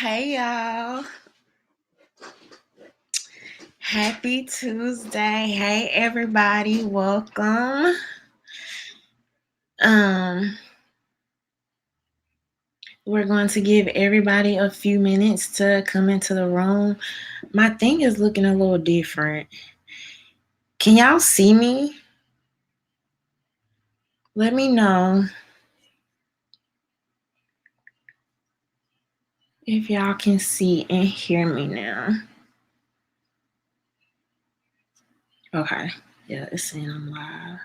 Hey y'all. Happy Tuesday. Hey everybody. Welcome. We're going to give everybody a few minutes to come into the room. My thing is looking a little different. Can y'all see me? Let me know if y'all can see and hear me now. Okay. Yeah, it's saying I'm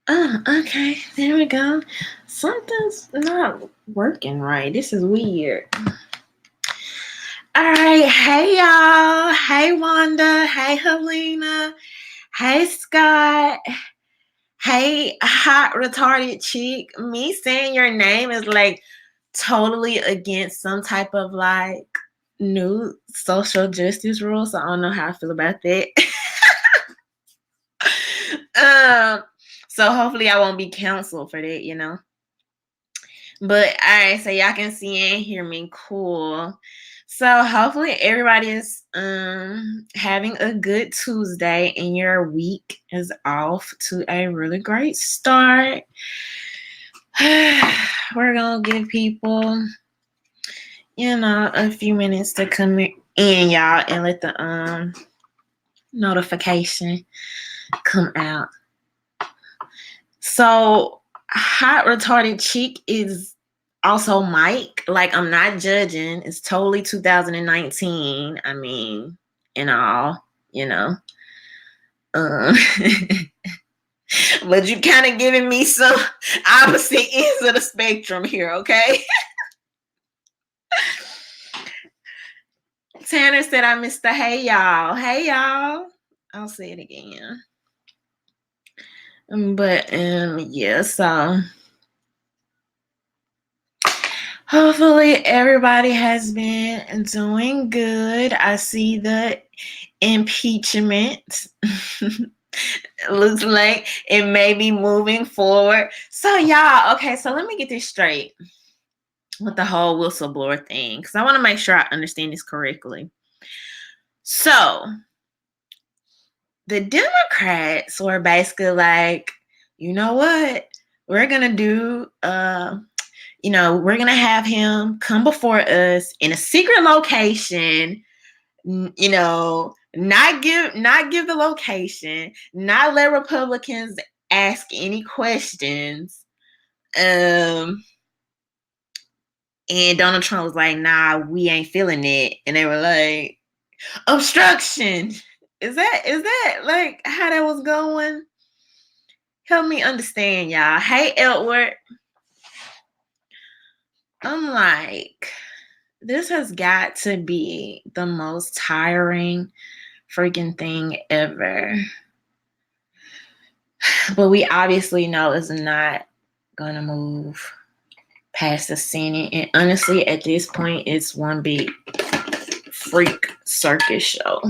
live. Okay. There we go. Something's not working right. This is weird. All right. Hey, y'all. Hey, Wanda. Hey, Helena. Hey, Scott. Hey, hot retarded chick. Me saying your name is like totally against some type of like new social justice rule. So I don't know how I feel about that. So hopefully I won't be canceled for that, you know. But all right, so y'all can see and hear me. Cool. So hopefully everybody is having a good Tuesday and your week is off to a really great start. We're gonna give people, a few minutes to come in, y'all, and let the notification come out. So hot retarded chick is also Mike. Like, I'm not judging. It's totally 2019. I mean, in all, but you kind of giving me some opposite ends of the spectrum here, okay? Tanner said I missed the hey y'all. Hey y'all. I'll say it again. But yeah, so hopefully everybody has been doing good. I see the impeachment. Looks like it may be moving forward. So y'all, okay, so let me get this straight with the whole whistleblower thing, because I want to make sure I understand this correctly. So the Democrats were basically like, you know what? We're going to do, we're going to have him come before us in a secret location, not give the location, not let Republicans ask any questions. And Donald Trump was like, nah, we ain't feeling it. And they were like, obstruction. Is that like how that was going? Help me understand, y'all. Hey, Edward. I'm like, this has got to be the most tiring freaking thing ever. But we obviously know it's not going to move past the Senate. And honestly, at this point, it's one big freak circus show.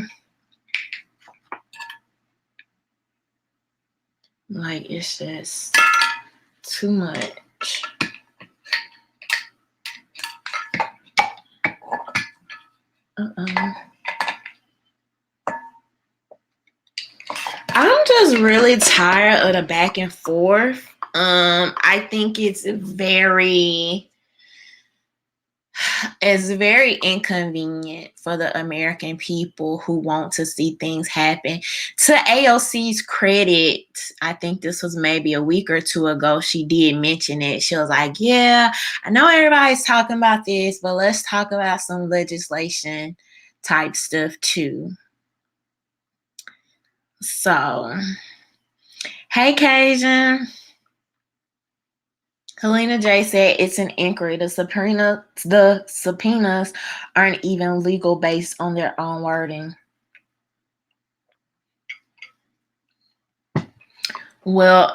Like, it's just too much. I'm just really tired of the back and forth. I think it's very inconvenient for the American people who want to see things happen. To AOC's credit, I think this was maybe a week or two ago, she did mention it. She was like, yeah, I know everybody's talking about this, but let's talk about some legislation type stuff too. So, hey, Cajun. Helena J said it's an inquiry. The subpoenas aren't even legal based on their own wording. Well,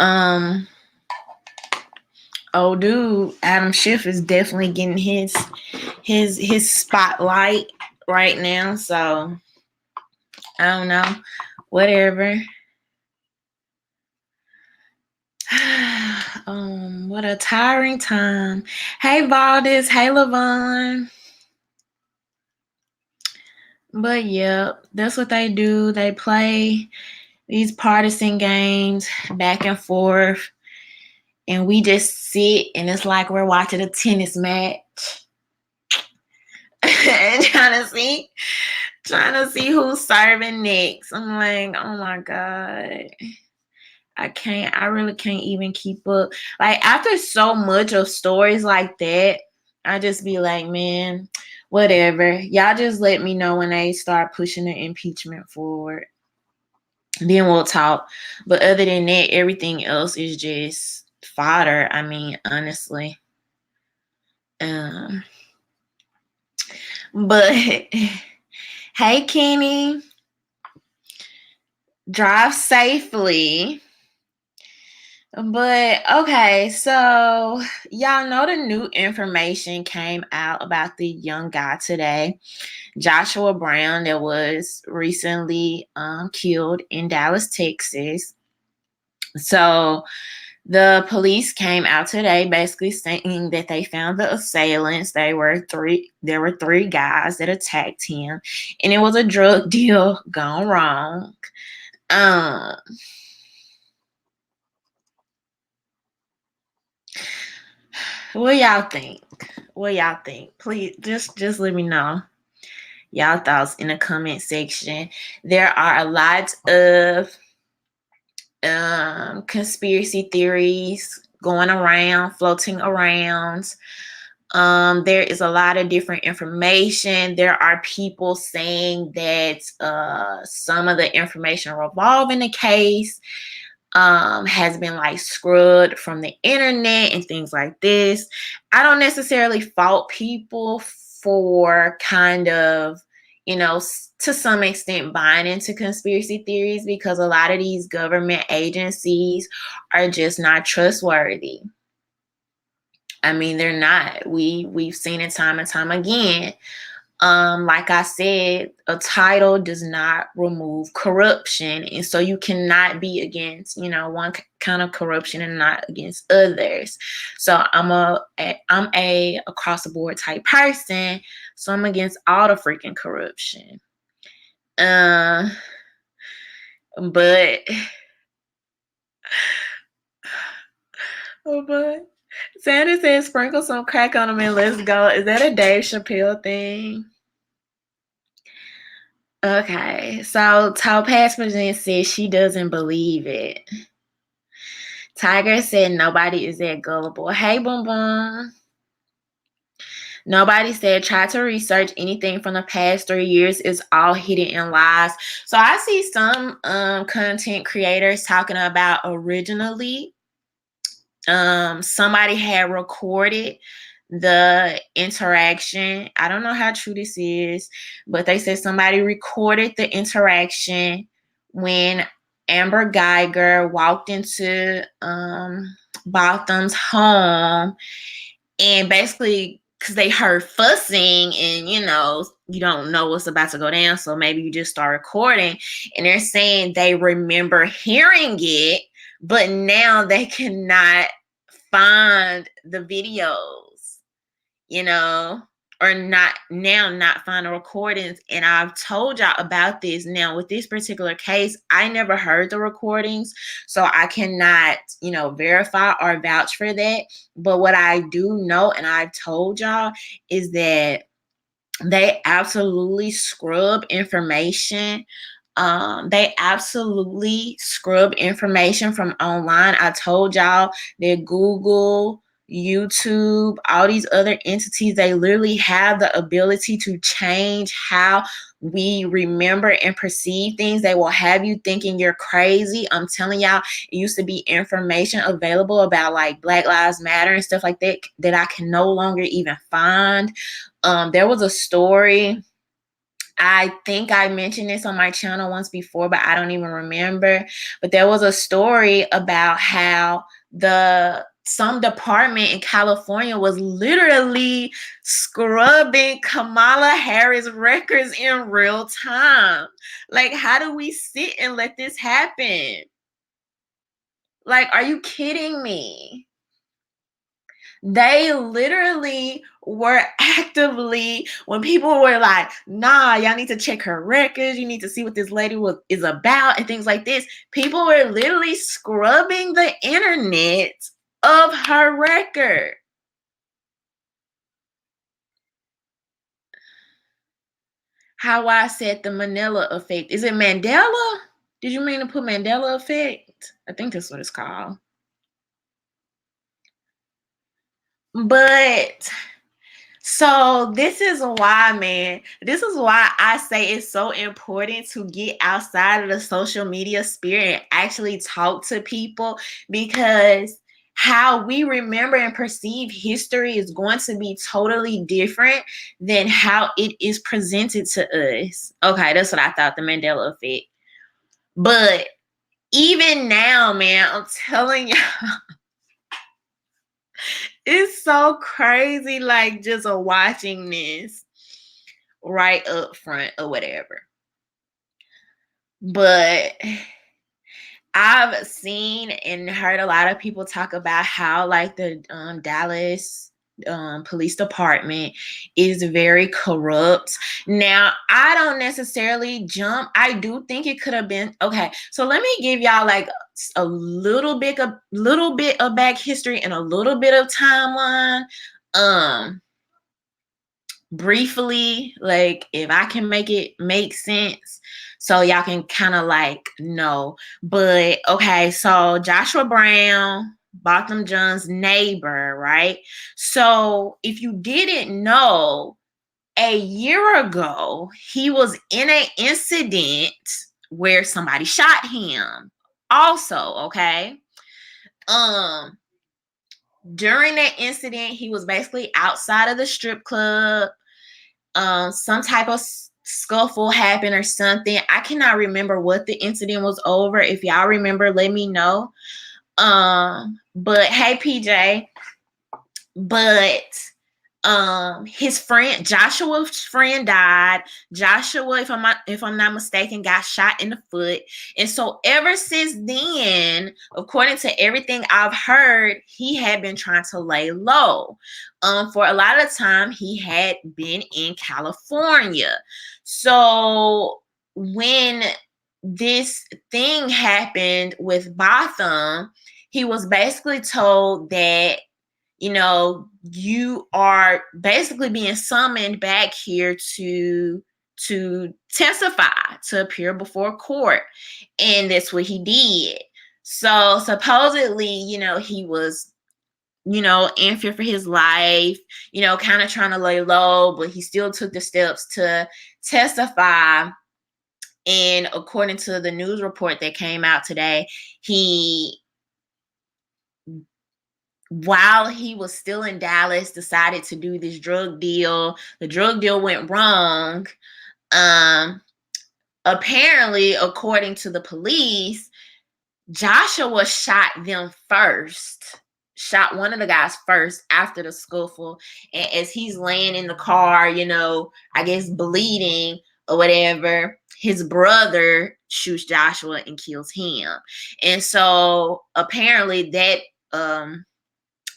oh dude, Adam Schiff is definitely getting his spotlight right now. So I don't know. Whatever. What a tiring time. Hey, Valdez. Hey, Lavon. But yeah, that's what they do. They play these partisan games back and forth, and we just sit and it's like we're watching a tennis match and trying to see who's serving next. I'm like, oh my God. I really can't even keep up. Like after so much of stories like that, I just be like, man, whatever. Y'all just let me know when they start pushing the impeachment forward. Then we'll talk. But other than that, everything else is just fodder. I mean, honestly. Um, but hey, Kenny, drive safely. But okay, so y'all know the new information came out about the young guy today, Joshua Brown, that was recently killed in Dallas, Texas. So the police came out today basically saying that they found the assailants. There were three guys that attacked him, and it was a drug deal gone wrong. Um what y'all think? What y'all think? Please just let me know y'all thoughts in the comment section. There are a lot of conspiracy theories going around, floating around. There is a lot of different information. There are people saying that some of the information revolving the case has been like scrubbed from the internet and things like this. I don't necessarily fault people for kind of, to some extent buying into conspiracy theories, because a lot of these government agencies are just not trustworthy. I mean, they're not. We've seen it time and time again. Like I said, a title does not remove corruption, and so you cannot be against, one kind of corruption and not against others. So I'm a across the board type person, so I'm against all the freaking corruption. Uh, but but Sandra says sprinkle some crack on them and let's go. Is that a Dave Chappelle thing? Okay, so Topaz Presents says she doesn't believe it. Tiger said nobody is that gullible. Hey, Boom Boom. Nobody said try to research anything from the past 3 years. It's all hidden in lies. So I see some content creators talking about originally somebody had recorded the interaction. I don't know how true this is, but they said somebody recorded the interaction when Amber Geiger walked into Botham's home, and basically because they heard fussing and you don't know what's about to go down, so maybe you just start recording, and they're saying they remember hearing it, but now they cannot find the videos, or not find the recordings. And I've told y'all about this. Now with this particular case, I never heard the recordings, so I cannot verify or vouch for that. But what I do know, and I've told y'all, is that they absolutely scrub information. They absolutely scrub information from online. I told y'all that Google, YouTube, all these other entities, they literally have the ability to change how we remember and perceive things. They will have you thinking you're crazy. I'm telling y'all, it used to be information available about like Black Lives Matter and stuff like that I can no longer even find. There was a story, I think I mentioned this on my channel once before, but I don't even remember. But there was a story about how some department in California was literally scrubbing Kamala Harris records in real time. Like, how do we sit and let this happen? Like, are you kidding me? They literally were actively, when people were like, nah, y'all need to check her records, you need to see what this lady is about and things like this. People were literally scrubbing the internet of her record. How I said the Mandela effect. Is it Mandela? Did you mean to put Mandela effect? I think that's what it's called. But so this is why, man, this is why I say it's so important to get outside of the social media sphere and actually talk to people, because how we remember and perceive history is going to be totally different than how it is presented to us. Okay, that's what I thought, the Mandela effect. But even now, man, I'm telling you, it's so crazy, like just watching this right up front or whatever. But I've seen and heard a lot of people talk about how like the Dallas police department is very corrupt. Now, I don't necessarily jump. I do think it could have been okay. So let me give y'all like a little bit of back history and a little bit of timeline. Briefly, like if I can make it make sense so y'all can kind of like know. But okay, so Joshua Brown, Botham Jean's neighbor, right? So if you didn't know, a year ago he was in an incident where somebody shot him also. Okay, during that incident he was basically outside of the strip club. Some type of scuffle happened or something. I cannot remember what the incident was over. If y'all remember, let me know. But hey, PJ, but his friend, Joshua's friend, died. Joshua, if I'm not mistaken, got shot in the foot. And so ever since then, according to everything I've heard, he had been trying to lay low. For a lot of time he had been in California. So when this thing happened with Botham, he was basically told that, you are basically being summoned back here to testify, to appear before court. And that's what he did. So supposedly, he was, in fear for his life, kind of trying to lay low, but he still took the steps to testify. And according to the news report that came out today, while he was still in Dallas, decided to do this drug deal. The drug deal went wrong. Apparently, according to the police, Joshua shot them first. Shot one of the guys first after the scuffle. And as he's laying in the car, I guess bleeding or whatever, his brother shoots Joshua and kills him. And so apparently that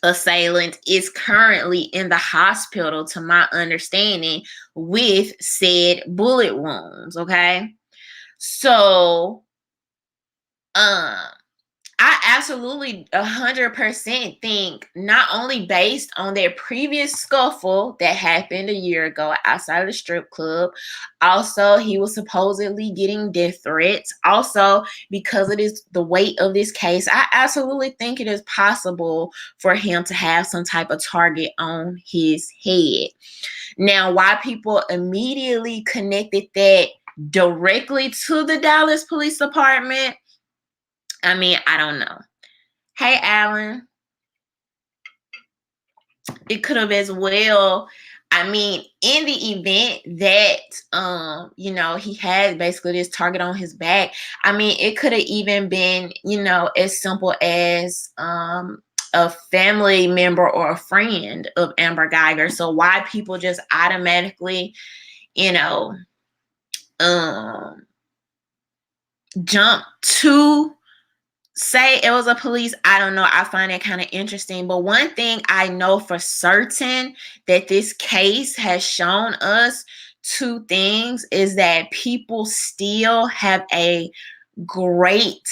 assailant is currently in the hospital, to my understanding, with said bullet wounds. Okay, so I absolutely 100% think, not only based on their previous scuffle that happened a year ago outside of the strip club, also he was supposedly getting death threats. Also, because it is the weight of this case, I absolutely think it is possible for him to have some type of target on his head. Now, why people immediately connected that directly to the Dallas Police Department, I mean, I don't know. Hey, Alan. It could have as well. I mean, in the event that he had basically this target on his back, I mean, it could have even been, as simple as a family member or a friend of Amber Geiger. So why people just automatically, jump to say it was a police, I don't know. I find it kind of interesting. But one thing I know for certain that this case has shown us two things is that people still have a great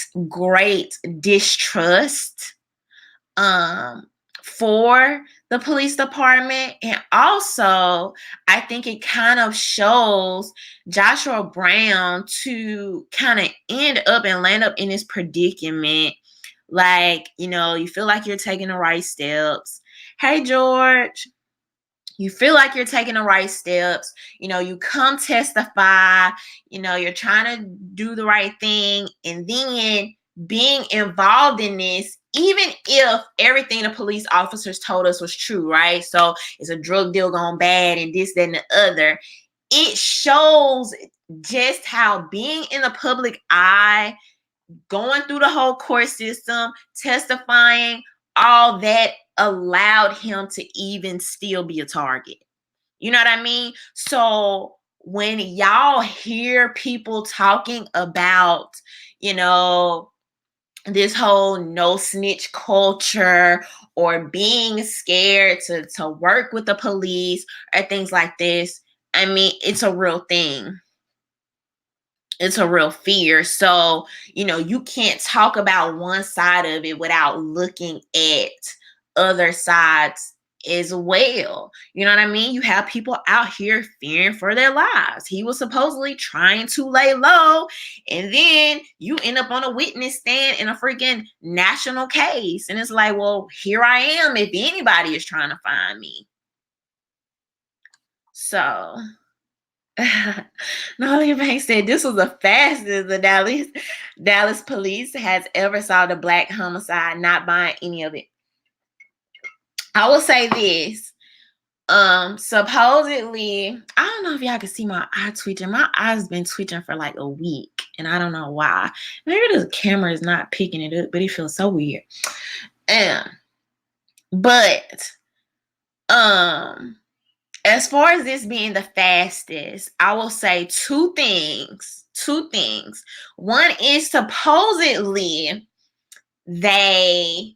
distrust um for the police department. And also I think it kind of shows Joshua Brown to kind of end up and land up in this predicament. Like, you feel like you're taking the right steps. Hey, George. You feel like you're taking the right steps. You come testify. You're trying to do the right thing. And then being involved in this, even if everything the police officers told us was true, right? So it's a drug deal gone bad and this, that, and the other. It shows just how being in the public eye, going through the whole court system, testifying, all that allowed him to even still be a target. You know what I mean? So when y'all hear people talking about, this whole no snitch culture or being scared to work with the police or things like this, I mean, it's a real thing. It's a real fear. So, you can't talk about one side of it without looking at other sides as well. You know what I mean? You have people out here fearing for their lives. He was supposedly trying to lay low, and then you end up on a witness stand in a freaking national case. And it's like, well, here I am if anybody is trying to find me. So Nolly Banks said this was the fastest the Dallas police has ever solved a black homicide, not buying any of it. I will say this. Supposedly, I don't know if y'all can see my eye twitching. My eye's been twitching for like a week, and I don't know why. Maybe the camera is not picking it up, but it feels so weird. But as far as this being the fastest, I will say two things. One is supposedly they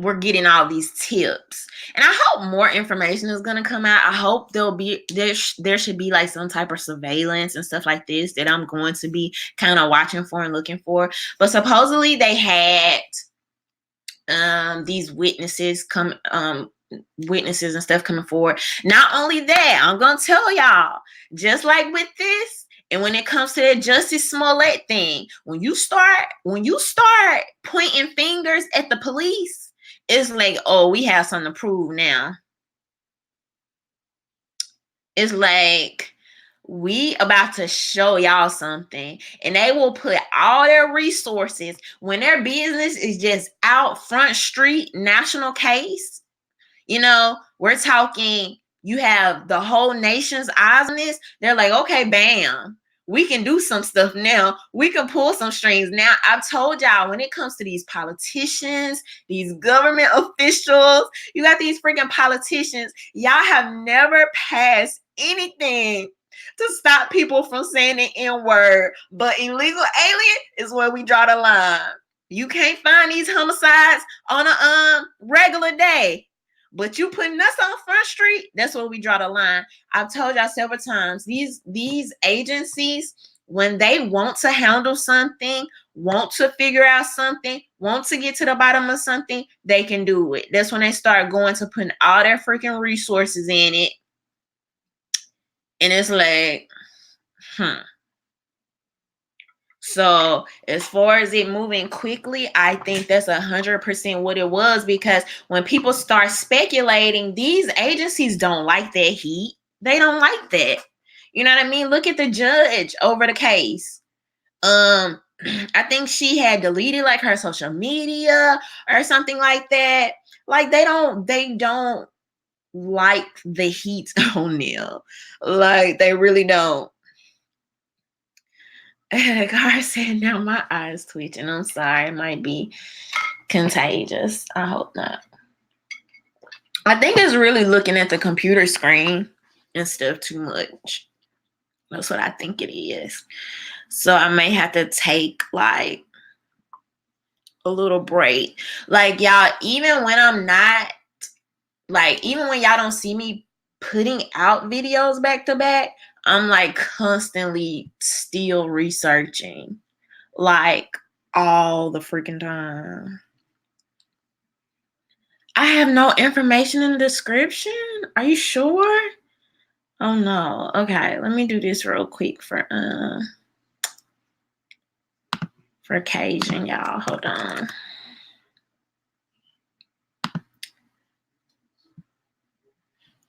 were getting all these tips. And I hope more information is going to come out. I hope there should be like some type of surveillance and stuff like this that I'm going to be kind of watching for and looking for. But supposedly they had these witnesses and stuff coming forward. Not only that, I'm gonna tell y'all, just like with this, and when it comes to that Justice Smollett thing, when you start pointing fingers at the police, it's like, oh, we have something to prove now. It's like, we about to show y'all something, and they will put all their resources when their business is just out front street, national case. We're talking, you have the whole nation's eyes on this. They're like, okay, bam, we can do some stuff now. We can pull some strings. Now, I've told y'all, when it comes to these politicians, these government officials, you got these freaking politicians, y'all have never passed anything to stop people from saying the N-word. But illegal alien is where we draw the line. You can't find these homicides on a regular day. But you putting us on Front Street, that's where we draw the line. I've told y'all several times, these agencies, when they want to handle something, want to figure out something, want to get to the bottom of something, they can do it. That's when they start going to putting all their freaking resources in it. And it's like, So as far as it moving quickly, I think that's 100% what it was, because when people start speculating, these agencies don't like that heat. They don't like that. You know what I mean? Look at the judge over the case. I think she had deleted like her social media or something like that. Like they don't like the heat on them. Like they really don't. Gar said, now my eyes twitching. I'm sorry. It might be contagious. I hope not. I think it's really looking at the computer screen and stuff too much. That's what I think it is. So I may have to take like a little break. Like, y'all, even when I'm not, like, even when y'all don't see me putting out videos back to back, I'm like constantly still researching, like, all the freaking time. I have no information in the description. Are you sure? Oh no. Okay, let me do this real quick for occasion, y'all. Hold on.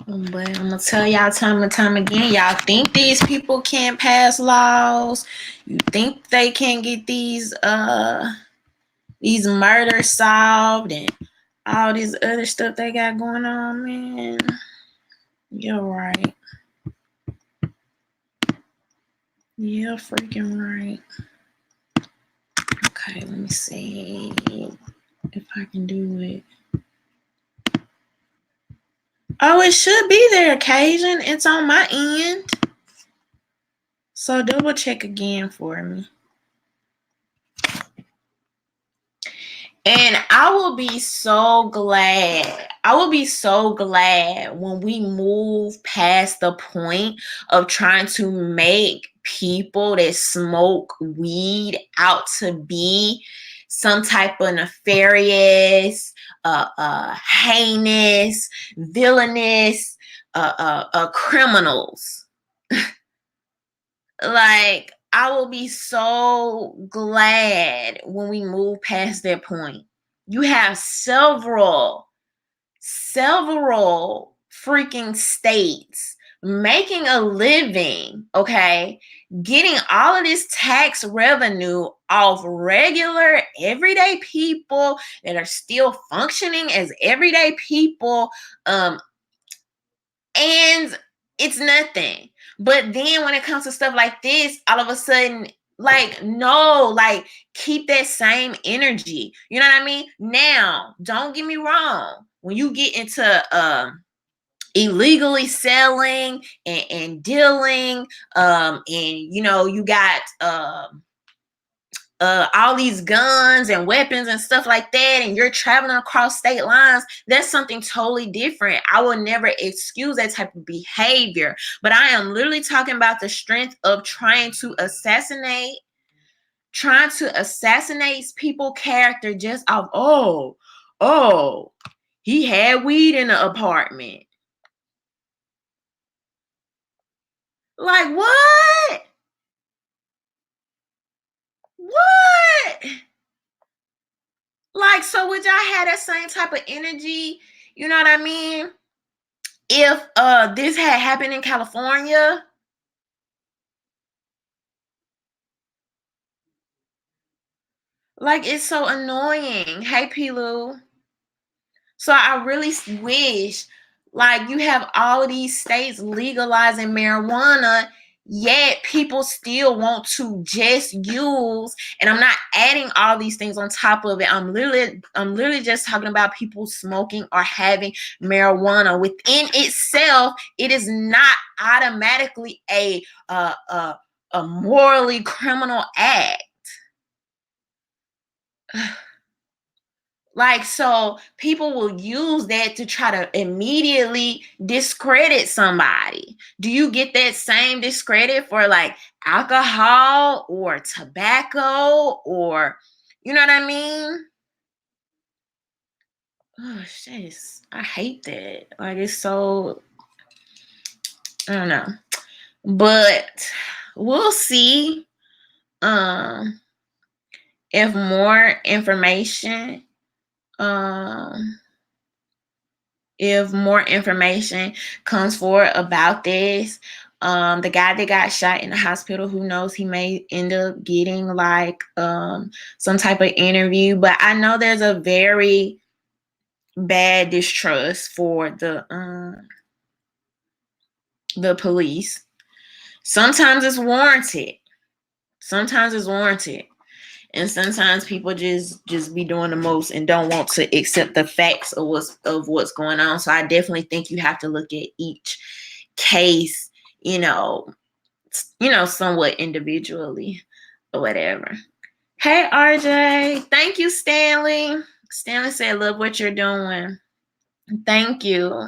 But I'm gonna tell y'all time and time again, y'all think these people can't pass laws. You think they can't get these murders solved and all this other stuff they got going on, man. You're right. You're freaking right. Okay, let me see if I can do it. Oh, it should be there, occasion. It's on my end. So double check again for me. And I will be so glad. I will be so glad when we move past the point of trying to make people that smoke weed out to be some type of nefarious, heinous, villainous, criminals. Like, I will be so glad when we move past that point. You have several freaking states making a living, okay, getting all of this tax revenue off regular, everyday people that are still functioning as everyday people, and it's nothing. But then when it comes to stuff like this, all of a sudden, like, no, like, keep that same energy. You know what I mean? Now, don't get me wrong. When you get into illegally selling and dealing, and you know, you got all these guns and weapons and stuff like that, and you're traveling across state lines, that's something totally different. I will never excuse that type of behavior, but I am literally talking about the strength of trying to assassinate people's character just off, oh, he had weed in the apartment. Like, what? Like, so would y'all have that same type of energy? You know what I mean? If this had happened in California. Like, it's so annoying. Hey, Pilu. So I really wish, like, you have all these states legalizing marijuana, yet people still want to just use, and I'm not adding all these things on top of it. I'm literally just talking about people smoking or having marijuana. Within itself, it is not automatically a morally criminal act. Like, so people will use that to try to immediately discredit somebody. Do you get that same discredit for like alcohol or tobacco, or, you know what I mean? Oh, shit. I hate that. Like, it's so, I don't know. But we'll see if more information comes forward about this. The guy that got shot in the hospital, who knows, he may end up getting like some type of interview. But I know there's a very bad distrust for the police. Sometimes it's warranted. And sometimes people just be doing the most and don't want to accept the facts of what's going on. So I definitely think you have to look at each case, somewhat individually or whatever. Hey, RJ. Thank you, Stanley. Stanley said, love what you're doing. Thank you.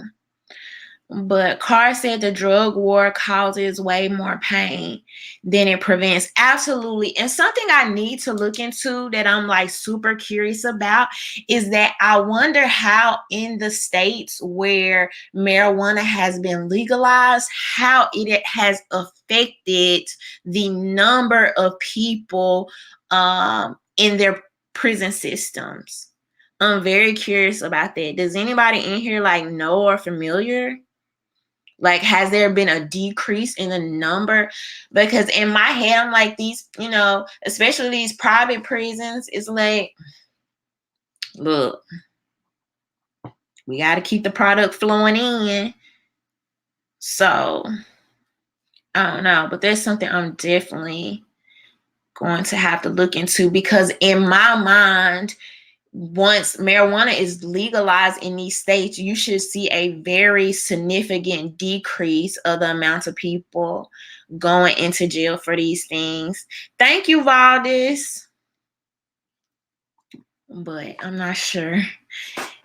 But Carr said the drug war causes way more pain than it prevents. Absolutely. And something I need to look into that I'm like super curious about is that I wonder how in the states where marijuana has been legalized, how it has affected the number of people in their prison systems. I'm very curious about that. Does anybody in here like know or familiar? Like, has there been a decrease in the number? Because in my head, I'm like, these, especially these private prisons, it's like, look, we got to keep the product flowing in. So, I don't know, but there's something I'm definitely going to have to look into, because in my mind, once marijuana is legalized in these states, you should see a very significant decrease of the amount of people going into jail for these things. Thank you, Valdis. But I'm not sure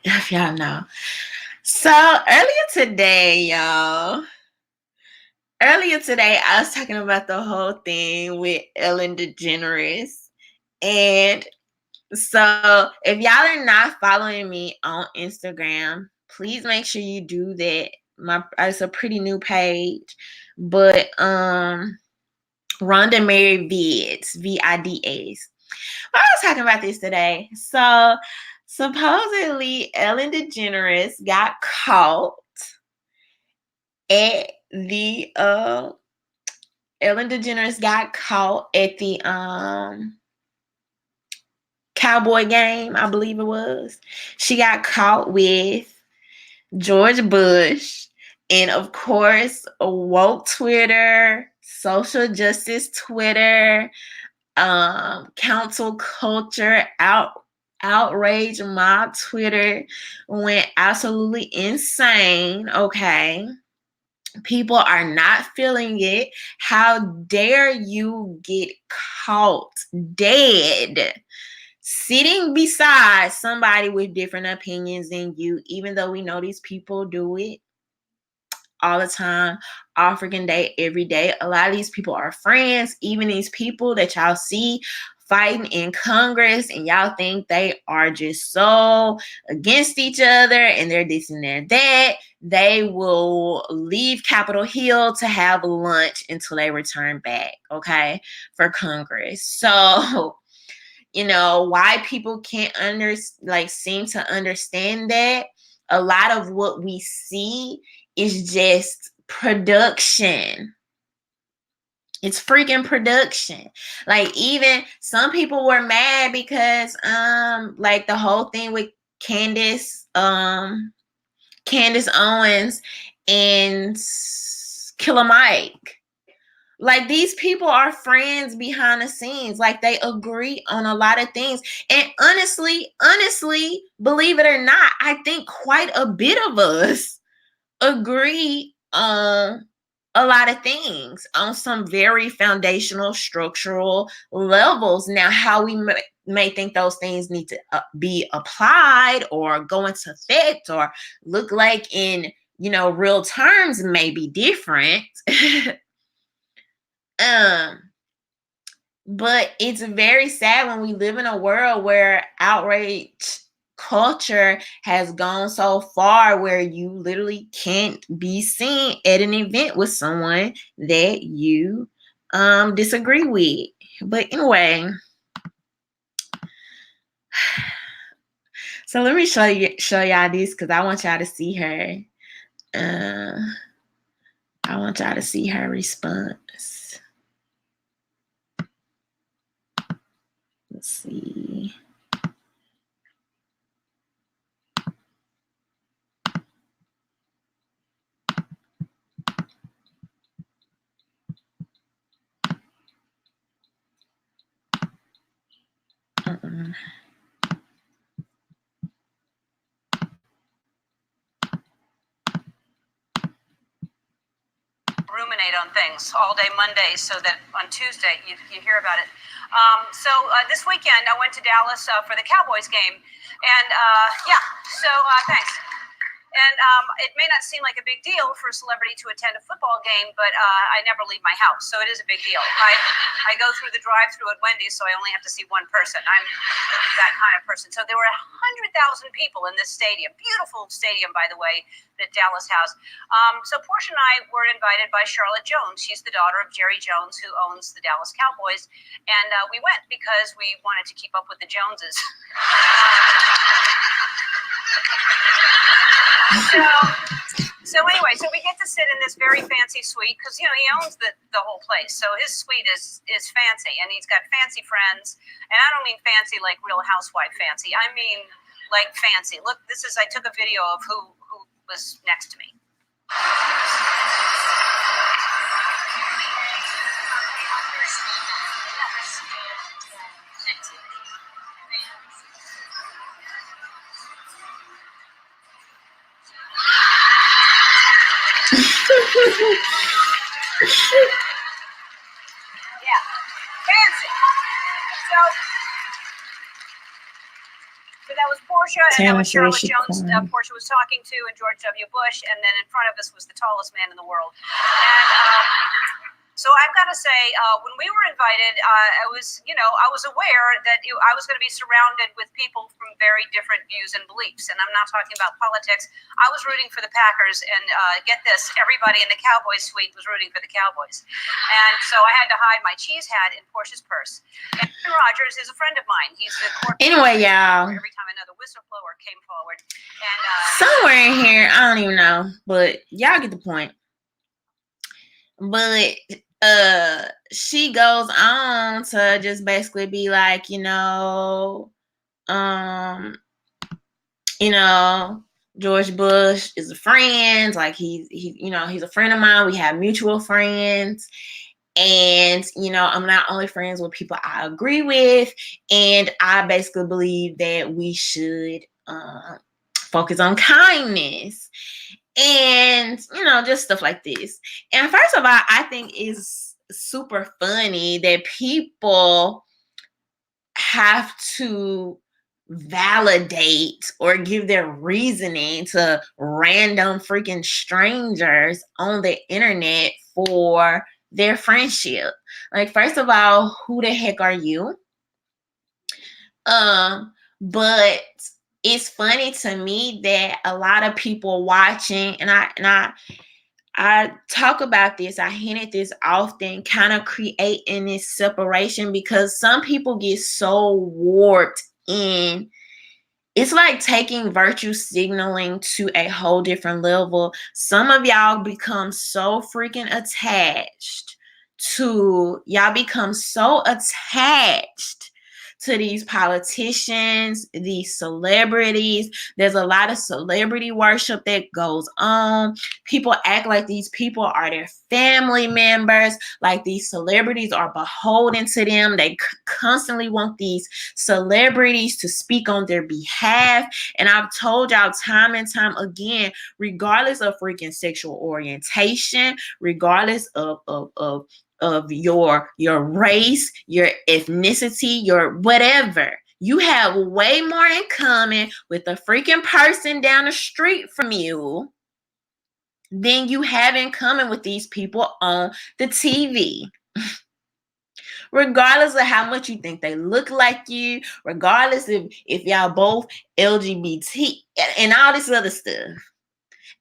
if y'all know. So earlier today, I was talking about the whole thing with Ellen DeGeneres. And so if y'all are not following me on Instagram, please make sure you do that. It's a pretty new page, but RhondaMary Vids, VIDs. I was talking about this today. So supposedly Ellen DeGeneres got caught at the Cowboy game, I believe it was. She got caught with George Bush, and of course, woke Twitter, social justice Twitter, council culture, outrage mob Twitter went absolutely insane. Okay. People are not feeling it. How dare you get caught dead sitting beside somebody with different opinions than you, even though we know these people do it all the time, all freaking day, every day. A lot of these people are friends. Even these people that y'all see fighting in Congress, and y'all think they are just so against each other and they're this and they're that, they will leave Capitol Hill to have lunch until they return back, okay, for Congress. So why people can't seem to understand that a lot of what we see is just production. It's freaking production. Like, even some people were mad because like the whole thing with Candace Owens and Killer Mike. Like, these people are friends behind the scenes. Like, they agree on a lot of things. And honestly, believe it or not, I think quite a bit of us agree on a lot of things on some very foundational, structural levels. Now, how we may think those things need to be applied or go into effect or look like in, real terms may be different. But it's very sad when we live in a world where outrage culture has gone so far where you literally can't be seen at an event with someone that you disagree with. But anyway, so let me show y'all this, because I want y'all to see her. I want y'all to see her response. Let's see. urinate on things all day Monday, so that on Tuesday you hear about it. So this weekend I went to Dallas for the Cowboys game, and thanks. And it may not seem like a big deal for a celebrity to attend a football game, but I never leave my house, so it is a big deal. I go through the drive-thru at Wendy's, so I only have to see one person. I'm that kind of person. So there were 100,000 people in this stadium. Beautiful stadium, by the way, that Dallas has. So Portia and I were invited by Charlotte Jones. She's the daughter of Jerry Jones, who owns the Dallas Cowboys. And we went because we wanted to keep up with the Joneses. So anyway, so we get to sit in this very fancy suite because, he owns the whole place. So his suite is fancy, and he's got fancy friends. And I don't mean fancy like Real Housewife fancy. I mean like fancy. Look, I took a video of who was next to me. Yeah, fancy. So that was Portia, and that was Charlotte Jones. Portia was talking to, and George W. Bush, and then in front of us was the tallest man in the world. And so I've got to say, when we were invited, I was aware that I was going to be surrounded with people from very different views and beliefs. And I'm not talking about politics. I was rooting for the Packers, and get this, everybody in the Cowboys suite was rooting for the Cowboys. And so I had to hide my cheese hat in Portia's purse. And Aaron Rodgers is a friend of mine. He's the Anyway, y'all. Every time another whistleblower came forward. And somewhere in here, I don't even know, but y'all get the point. But she goes on to just basically be like, George Bush is a friend. Like he's a friend of mine. We have mutual friends. And, I'm not only friends with people I agree with. And I basically believe that we should focus on kindness. And, just stuff like this. And first of all, I think it's super funny that people have to validate or give their reasoning to random freaking strangers on the internet for their friendship. Like, first of all, who the heck are you? But it's funny to me that a lot of people watching, and I talk about this, I hint at this often, kind of creating this separation because some people get so warped in. It's like taking virtue signaling to a whole different level. Some of y'all become so freaking attached to these politicians, these celebrities. There's a lot of celebrity worship that goes on. People act like these people are their family members, like these celebrities are beholden to them. They constantly want these celebrities to speak on their behalf. And I've told y'all time and time again, regardless of freaking sexual orientation, regardless of your race, your ethnicity, your whatever. You have way more in common with the freaking person down the street from you than you have in common with these people on the TV. Regardless of how much you think they look like you, regardless if y'all both LGBT and all this other stuff.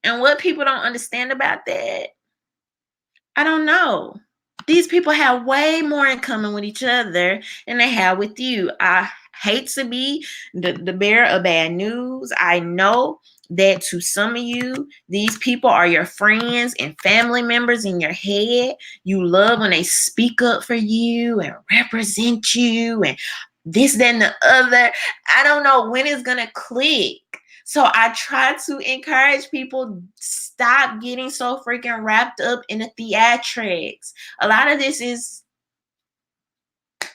And what people don't understand about that, I don't know. These people have way more in common with each other than they have with you. I hate to be the bearer of bad news. I know that to some of you, these people are your friends and family members in your head. You love when they speak up for you and represent you and this, that, and the other. I don't know when it's going to click. So I try to encourage people, stop getting so freaking wrapped up in the theatrics. A lot of this is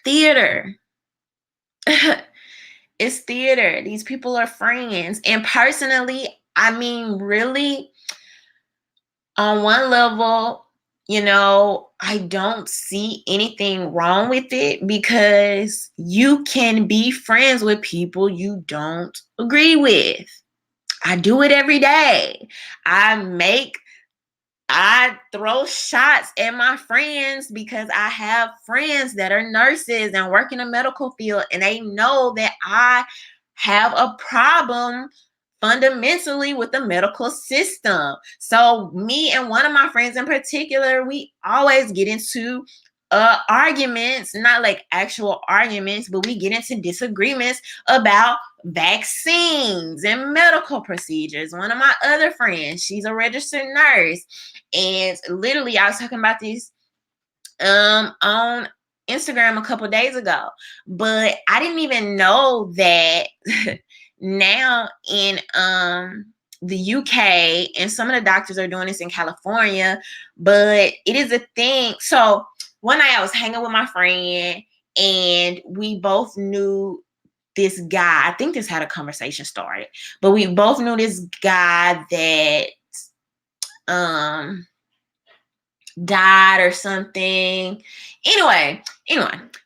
theater. It's theater. These people are friends. And personally, I mean, really, on one level, I don't see anything wrong with it because you can be friends with people you don't agree with. I do it every day. I throw shots at my friends because I have friends that are nurses and work in the medical field, and they know that I have a problem fundamentally with the medical system. So me and one of my friends in particular, we always get into arguments, not like actual arguments, but we get into disagreements about vaccines and medical procedures. One of my other friends, she's a registered nurse, and literally I was talking about this on Instagram a couple days ago, but I didn't even know that now in the UK, and some of the doctors are doing this in California, but it is a thing. So one night I was hanging with my friend, and we both knew this guy. I think this had a conversation started, but we both knew this guy that um died or something. Anyway,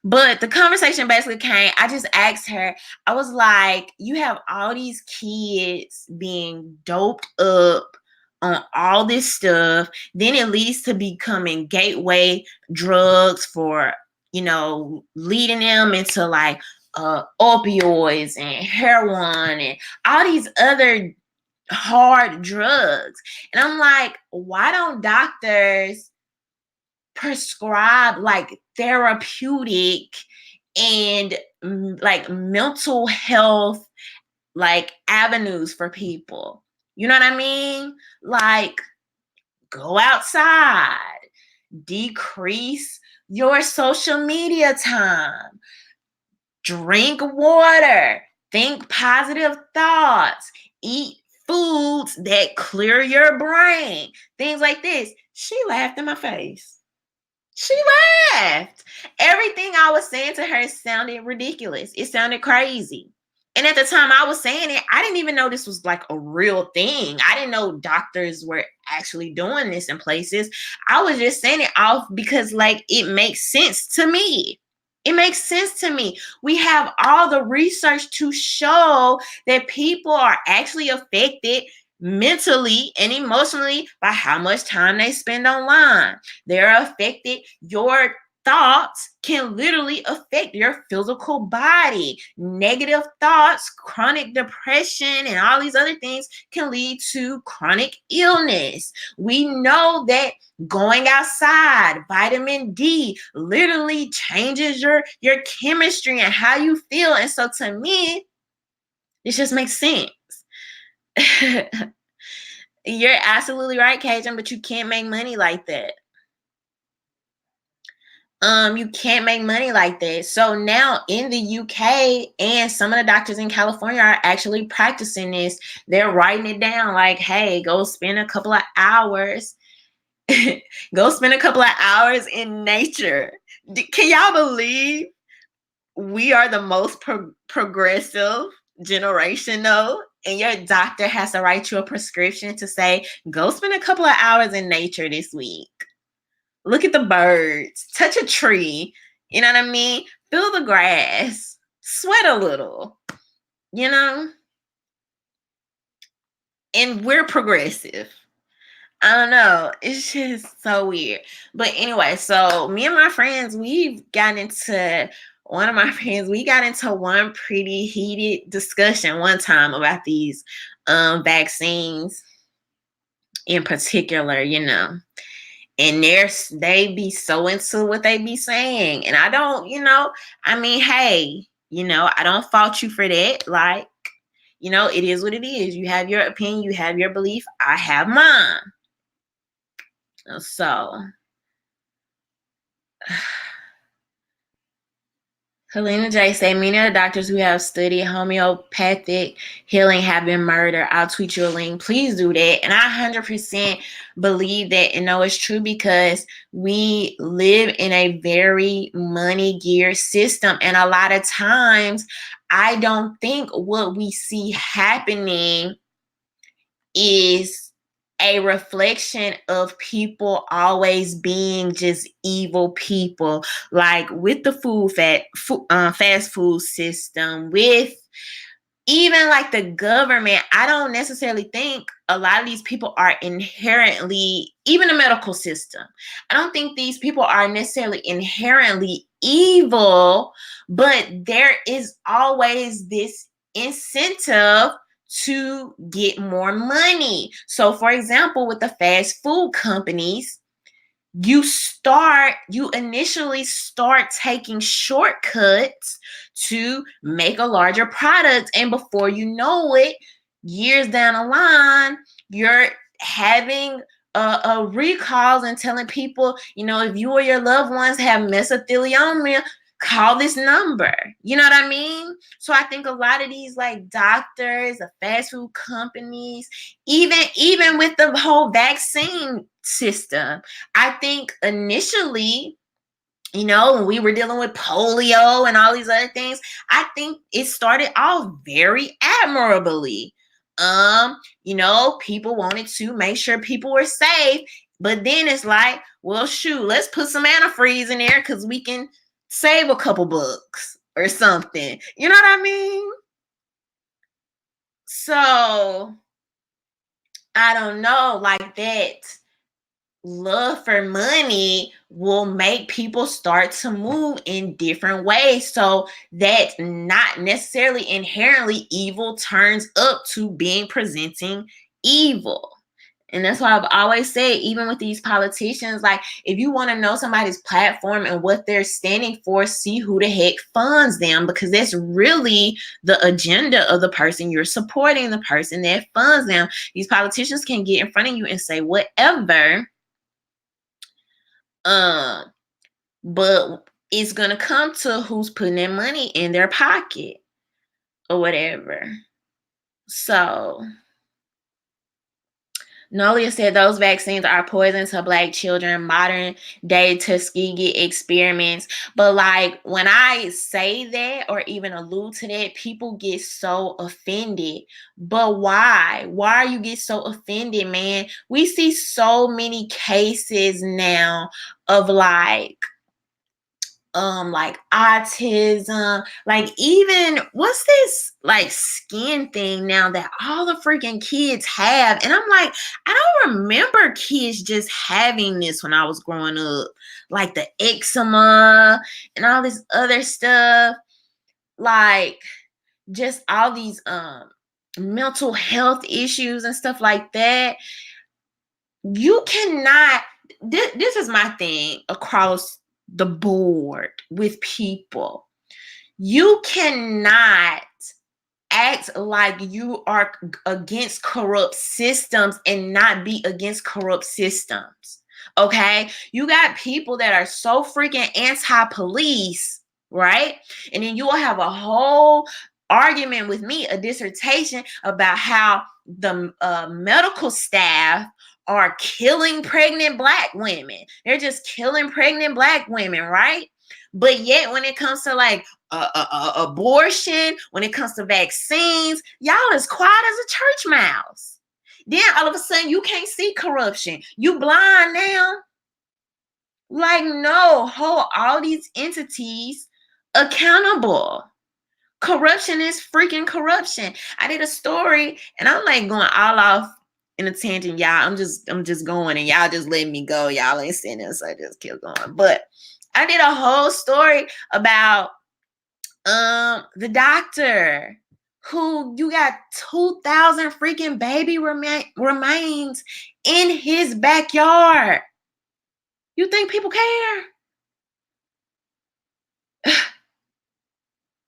but the conversation basically came. I just asked her, I was like, you have all these kids being doped up on all this stuff, then it leads to becoming gateway drugs for, leading them into like opioids and heroin and all these other hard drugs. And I'm like, why don't doctors prescribe like therapeutic and like mental health like avenues for people? You know what I mean? Like, go outside, decrease your social media time, drink water, think positive thoughts, eat foods that clear your brain, things like this. She laughed in my face. She laughed. Everything I was saying to her sounded ridiculous. It sounded crazy. And at the time I was saying it, I didn't even know this was like a real thing. I didn't know doctors were actually doing this in places. I was just saying it off because like it makes sense to me. It makes sense to me. We have all the research to show that people are actually affected mentally and emotionally by how much time they spend online. They're affected. Your thoughts can literally affect your physical body. Negative thoughts, chronic depression, and all these other things can lead to chronic illness. We know that going outside, vitamin D, literally changes your chemistry and how you feel. And so to me, it just makes sense. You're absolutely right, Cajun, but you can't make money like that. You can't make money like that. So now in the UK and some of the doctors in California are actually practicing this. They're writing it down like, hey, go spend a couple of hours. Go spend a couple of hours in nature. Can y'all believe we are the most progressive generation though? And your doctor has to write you a prescription to say, go spend a couple of hours in nature this week. Look at the birds, touch a tree, you know what I mean? Feel the grass, sweat a little, and we're progressive. I don't know. It's just so weird. But anyway, so me and my friends, we got into one pretty heated discussion one time about these vaccines in particular, and they be so into what they be saying. And I don't, hey, I don't fault you for that. Like, it is what it is. You have your opinion, you have your belief, I have mine. So Helena J say many of the doctors who have studied homeopathic healing have been murdered. I'll tweet you a link. Please do that. And I 100% believe that and know it's true because we live in a very money geared system. And a lot of times I don't think what we see happening is a reflection of people always being just evil people, like with the fast food system, with even like the government. I don't necessarily think a lot of these people are inherently, even the medical system, I don't think these people are necessarily inherently evil, but there is always this incentive to get more money. So, for example, with the fast food companies, you initially start taking shortcuts to make a larger product, and before you know it, years down the line, you're having recalls and telling people, if you or your loved ones have mesothelioma, call this number. You know what I mean? So I think a lot of these like doctors, the fast food companies, even with the whole vaccine system, I think initially, when we were dealing with polio and all these other things, I think it started off very admirably. People wanted to make sure people were safe, but then it's like, well, shoot, let's put some antifreeze in there because we can save a couple bucks or something. You know what I mean? So I don't know, like that love for money will make people start to move in different ways, so that not necessarily inherently evil turns up to being presenting evil. And that's why I've always said, even with these politicians, like, if you want to know somebody's platform and what they're standing for, see who the heck funds them, because that's really the agenda of the person you're supporting, the person that funds them. These politicians can get in front of you and say whatever, but it's gonna come to who's putting their money in their pocket or whatever. So Nolia said those vaccines are poison to Black children, modern day Tuskegee experiments. But like when I say that or even allude to that, people get so offended. But why? Why you get so offended, man? We see so many cases now of like autism, like even what's this like skin thing now that all the freaking kids have, and I'm like, I don't remember kids just having this when I was growing up, like the eczema and all this other stuff, like just all these mental health issues and stuff like that. You cannot, this is my thing across the board with people. You cannot act like you are against corrupt systems and not be against corrupt systems. Okay? You got people that are so freaking anti-police, right? And then you will have a whole argument with me, a dissertation about how the medical staff are killing pregnant Black women. They're just killing pregnant Black women, right? But yet when it comes to like abortion, when it comes to vaccines, y'all as quiet as a church mouse. Then all of a sudden you can't see corruption. You blind now. Like, no, hold all these entities accountable. Corruption is freaking corruption. I did a story and I'm like going all off in a tangent, y'all. I'm just going and y'all just letting me go. Y'all ain't saying this, so I just keep going. But I did a whole story about the doctor who you got 2,000 freaking baby remains in his backyard. You think people care?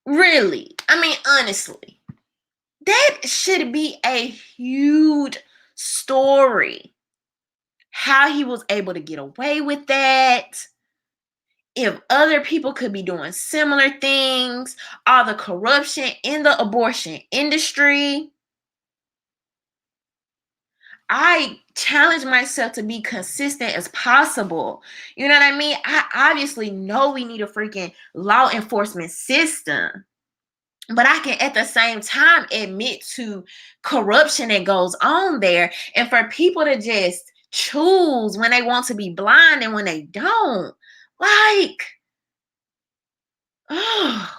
Really? I mean, honestly, that should be a huge story. How he was able to get away with that. If other people could be doing similar things, all the corruption in the abortion industry. I challenge myself to be consistent as possible. You know what I mean? I obviously know we need a freaking law enforcement system. but I can at the same time admit to corruption that goes on there. And for people to just choose when they want to be blind and when they don't, like, oh,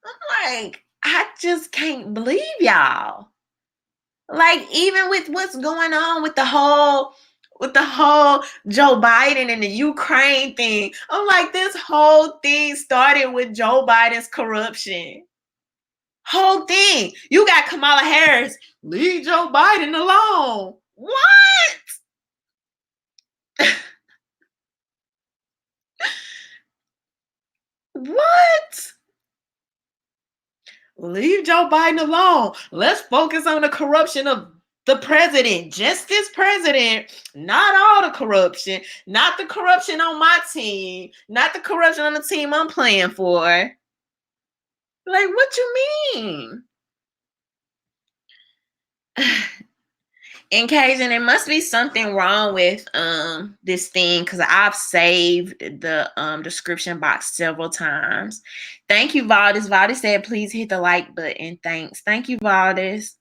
I'm like, I just can't believe y'all. Like, even with what's going on with the whole Joe Biden and the Ukraine thing, I'm like, this whole thing started with Joe Biden's corruption. Whole thing. You got Kamala Harris, leave Joe Biden alone. What? What? Leave Joe Biden alone. Let's focus on the corruption of the president, just this president, not all the corruption, not the corruption on my team, not the corruption on the team I'm playing for. Like, what you mean? In Cajun, there must be something wrong with this thing because I've saved the description box several times. Thank you, Valdis. Valdis said, please hit the like button. Thanks. Thank you, Valdis.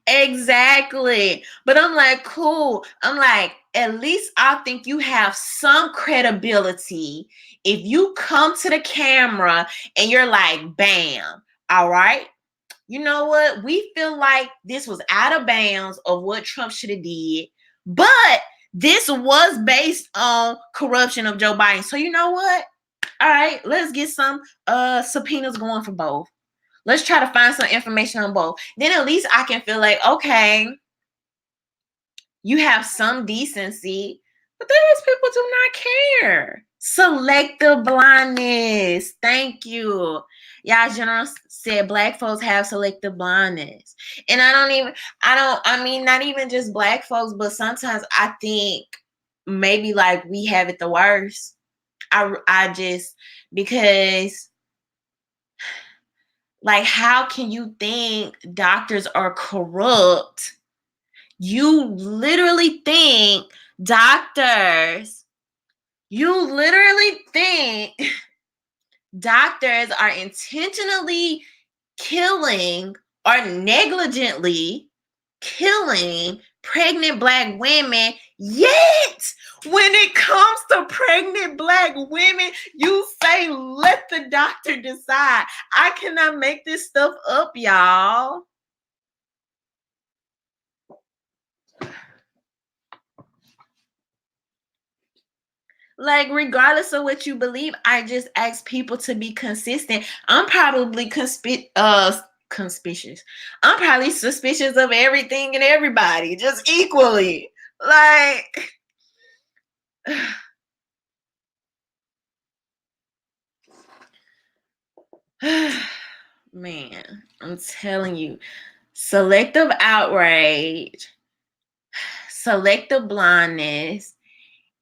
Exactly. But I'm like, cool. I'm like, at least I think you have some credibility if you come to the camera and you're like, bam, all right. You know what? We feel like this was out of bounds of what Trump should have did, but this was based on corruption of Joe Biden. So you know what? All right, let's get some subpoenas going for both. Let's try to find some information on both. Then at least I can feel like, okay, you have some decency, but there's people do not care. Selective blindness. Thank you. Y'all, General said black folks have selective blindness. And I mean, not even just black folks, but sometimes I think maybe like we have it the worst. I just, because like, how can you think doctors are corrupt? You literally think doctors are intentionally killing or negligently killing pregnant black women. Yet, when it comes to pregnant black women, you say, let the doctor decide. I cannot make this stuff up, y'all. Like, regardless of what you believe, I just ask people to be consistent. I'm probably conspicuous. I'm probably suspicious of everything and everybody, just equally. Like, man, I'm telling you, selective outrage, selective blindness,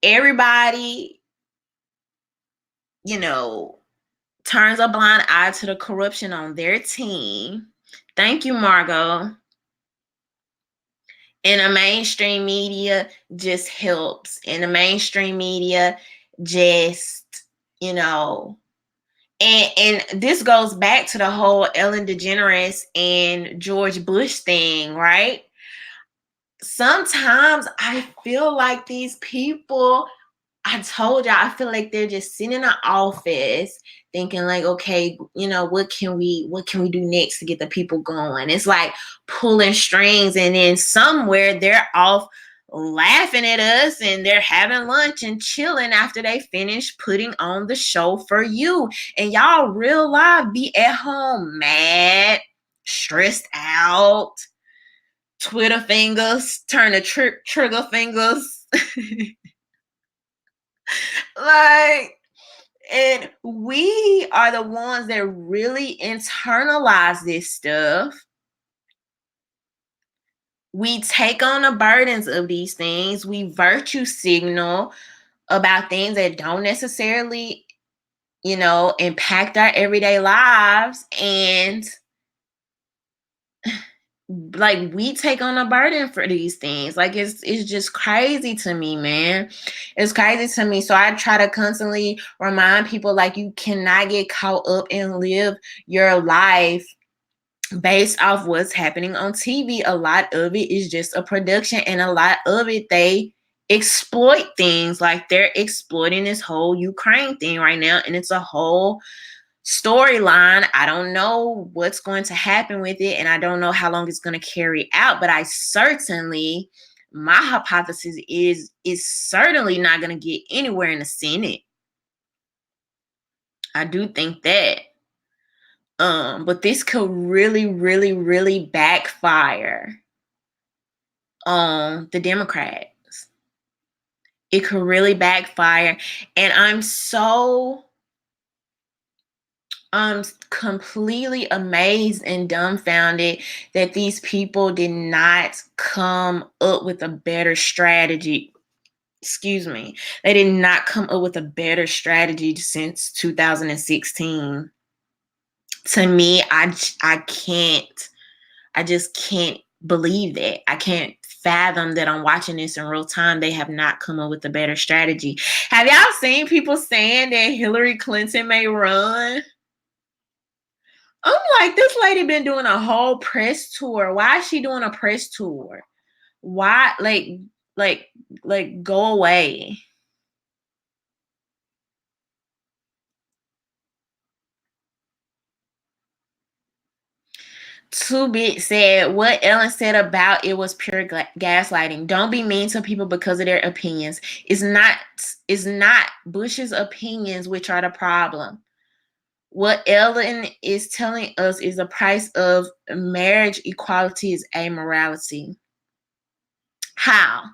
everybody, turns a blind eye to the corruption on their team. Thank you, Margot. And the mainstream media just helps. And the mainstream media just, and this goes back to the whole Ellen DeGeneres and George Bush thing, right? Sometimes I feel like these people, I told y'all, I feel like they're just sitting in an office thinking like, okay, what can we do next to get the people going? It's like pulling strings, and then somewhere they're off laughing at us and they're having lunch and chilling after they finish putting on the show for you. And y'all real life be at home mad, stressed out, Twitter fingers turn to trigger fingers. Like, and we are the ones that really internalize this stuff. We take on the burdens of these things. We virtue signal about things that don't necessarily, impact our everyday lives. And like we take on a burden for these things. Like it's just crazy to me, man. It's crazy to me. So I try to constantly remind people like you cannot get caught up and live your life based off what's happening on TV. A lot of it is just a production, and a lot of it they exploit things. Like they're exploiting this whole Ukraine thing right now, and it's a whole storyline. I don't know what's going to happen with it, and I don't know how long it's going to carry out, but I certainly, my hypothesis is it's certainly not going to get anywhere in the Senate. I do think that. But this could really, really, really backfire on the Democrats. It could really backfire. And I'm completely amazed and dumbfounded that these people did not come up with a better strategy. Excuse me. They did not come up with a better strategy since 2016. To me, I just can't believe that. I can't fathom that I'm watching this in real time. They have not come up with a better strategy. Have y'all seen people saying that Hillary Clinton may run? I'm like, this lady been doing a whole press tour. Why is she doing a press tour? Why, like, go away. Two Bit said what Ellen said about it was pure gaslighting. Don't be mean to people because of their opinions. It's not Bush's opinions which are the problem. What Ellen is telling us is the price of marriage equality is amorality. How?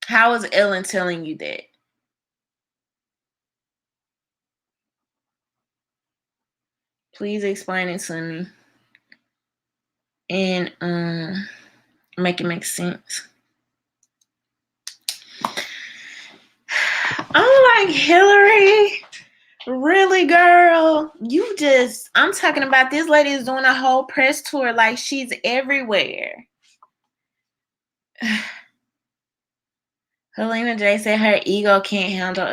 How is Ellen telling you that? Please explain it to me. And make it make sense. I'm like, Hillary, really, girl? I'm talking about this lady is doing a whole press tour like she's everywhere. Helena J said her ego can't handle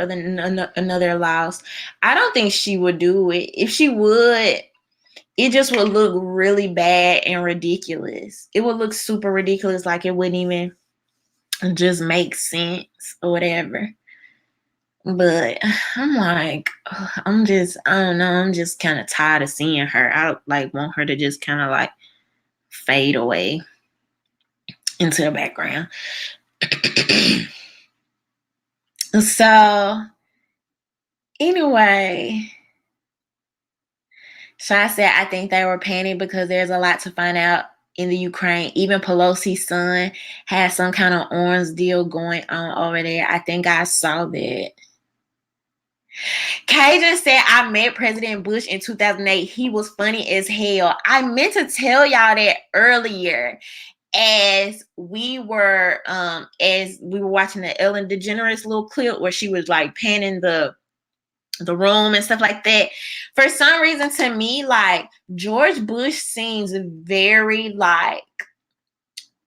another loss. I don't think she would do it. If she would, it just would look really bad and ridiculous. It would look super ridiculous, like it wouldn't even just make sense or whatever. But I'm like, I don't know. I'm just kind of tired of seeing her. I like want her to just kind of like fade away into the background. So anyway, Shy said, I think they were panicked because there's a lot to find out in the Ukraine. Even Pelosi's son has some kind of orange deal going on over there. I think I saw that. Cajun said, I met President Bush in 2008. He was funny as hell. I meant to tell y'all that earlier as we were watching the Ellen DeGeneres little clip where she was like panning the room and stuff like that. For some reason, to me, like George Bush seems very like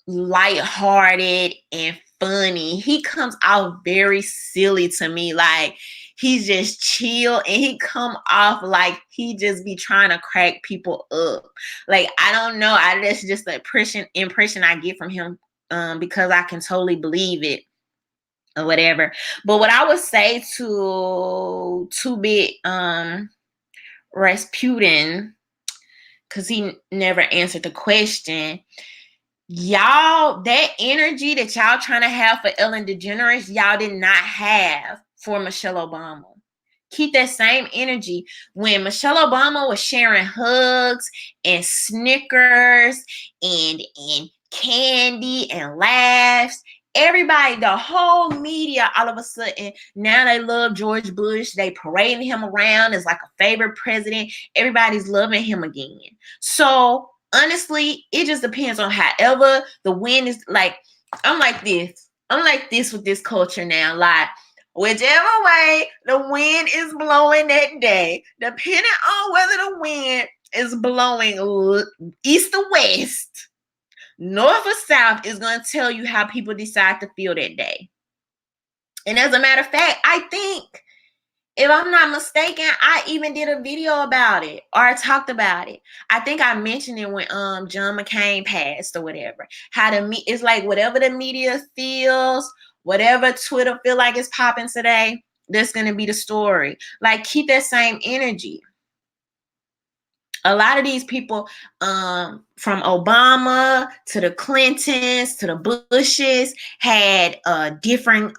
lighthearted and funny. He comes out very silly to me. Like he's just chill and he come off like he just be trying to crack people up. Like I don't know. That's just the impression I get from him because I can totally believe it or whatever. But what I would say to Bit Rasputin, because he never answered the question, y'all, that energy that y'all trying to have for Ellen DeGeneres, y'all did not have for Michelle Obama. Keep that same energy. When Michelle Obama was sharing hugs and Snickers and candy and laughs, everybody, the whole media, all of a sudden, now they love George Bush. They parading him around as like a favorite president. Everybody's loving him again. So honestly, it just depends on however the wind is. Like, I'm like this with this culture now. Like, whichever way the wind is blowing that day, depending on whether the wind is blowing east or west, North or South is going to tell you how people decide to feel that day. And as a matter of fact, I think, if I'm not mistaken, I even did a video about it, or I talked about it. I think I mentioned it when John McCain passed or whatever. It's like whatever the media feels, whatever Twitter feel like is popping today, that's gonna be the story. Like, keep that same energy. A lot of these people, from Obama to the Clintons to the Bushes, had differing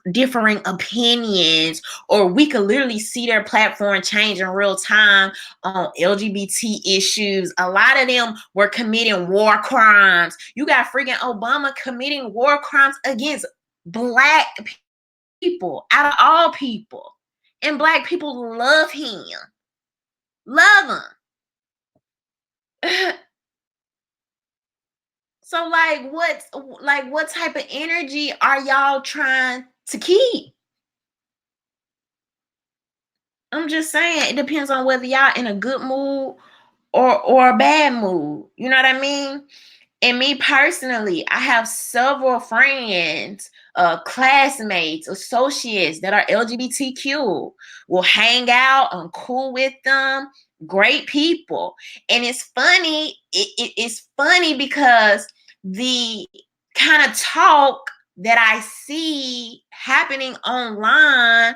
opinions, or we could literally see their platform change in real time on LGBT issues. A lot of them were committing war crimes. You got freaking Obama committing war crimes against Black people, out of all people, and Black people love him, love him. So what type of energy are y'all trying to keep? I'm just saying, it depends on whether y'all in a good mood or a bad mood. You know what I mean? And me personally, I have several friends, classmates, associates that are LGBTQ. We'll hang out. I'm cool with them. Great people. And it's funny. It's funny because the kind of talk that I see happening online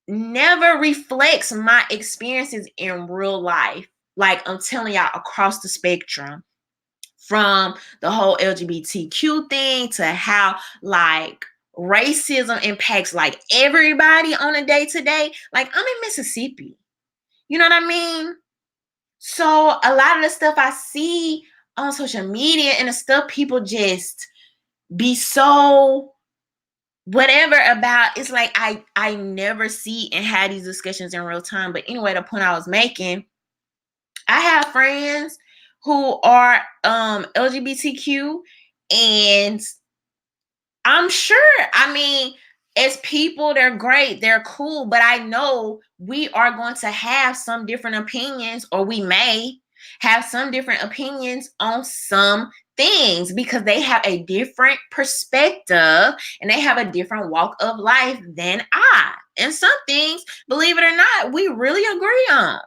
never reflects my experiences in real life. Like, I'm telling y'all, across the spectrum, from the whole LGBTQ thing to how like racism impacts like everybody on a day-to-day. Like, I'm in Mississippi. You know what I mean? So a lot of the stuff I see on social media and the stuff people just be so whatever about, it's like I never see and have these discussions in real time. But anyway, the point I was making, I have friends who are LGBTQ, and I'm sure, I mean, as people, they're great, they're cool, but I know we are going to have some different opinions, or we may have some different opinions on some things because they have a different perspective and they have a different walk of life than I. And some things, believe it or not, we really agree on.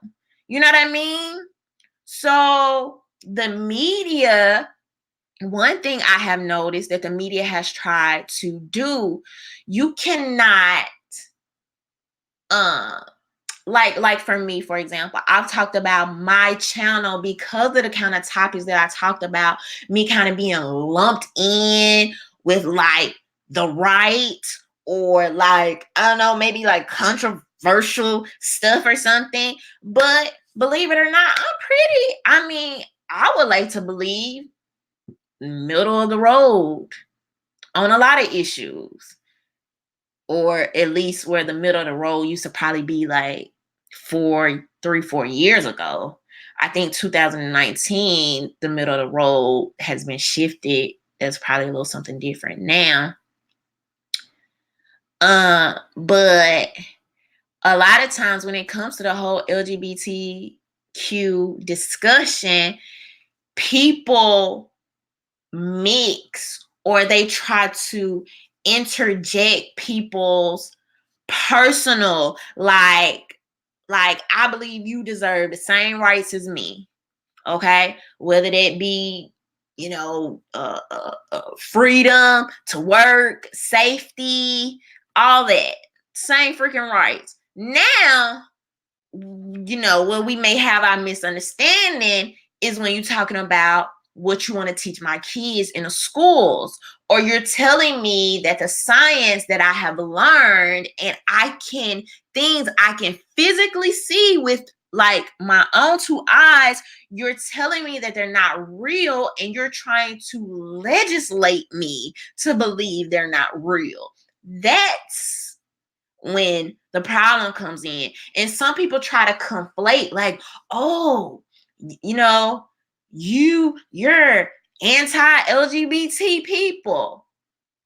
You know what I mean? So the media, one thing I have noticed that the media has tried to do, you cannot like for me, for example, I've talked about my channel because of the kind of topics that I talked about, me kind of being lumped in with like the right, or like, I don't know, maybe like controversial stuff or something. But believe it or not, I would like to believe middle of the road on a lot of issues, or at least where the middle of the road used to probably be like 4 years ago. I think 2019, the middle of the road has been shifted. There's probably a little something different now. But a lot of times when it comes to the whole LGBTQ discussion, people mix, or they try to interject people's personal, like I believe you deserve the same rights as me. Okay, whether that be, freedom to work, safety, all that, same freaking rights. Now, where we may have our misunderstanding is when you're talking about what you want to teach my kids in the schools, or you're telling me that the science that I have learned and things I can physically see with like my own two eyes, you're telling me that they're not real, and you're trying to legislate me to believe they're not real. That's when the problem comes in. And some people try to conflate, like, oh, you're anti-LGBT people.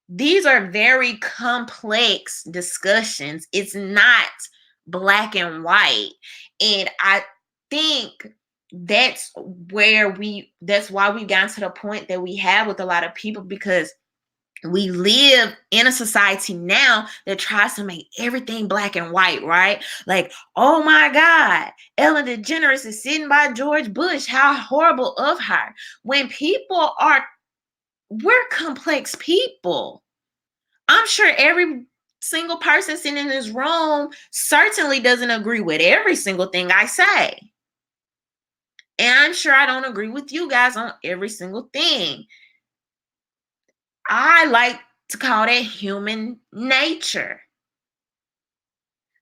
These are very complex discussions. It's not black and white. And I think that's why we've gotten to the point that we have with a lot of people, because we live in a society now that tries to make everything black and white, right? Like, oh my God, Ellen DeGeneres is sitting by George Bush. How horrible of her. When we're complex people. I'm sure every single person sitting in this room certainly doesn't agree with every single thing I say. And I'm sure I don't agree with you guys on every single thing. I like to call that human nature.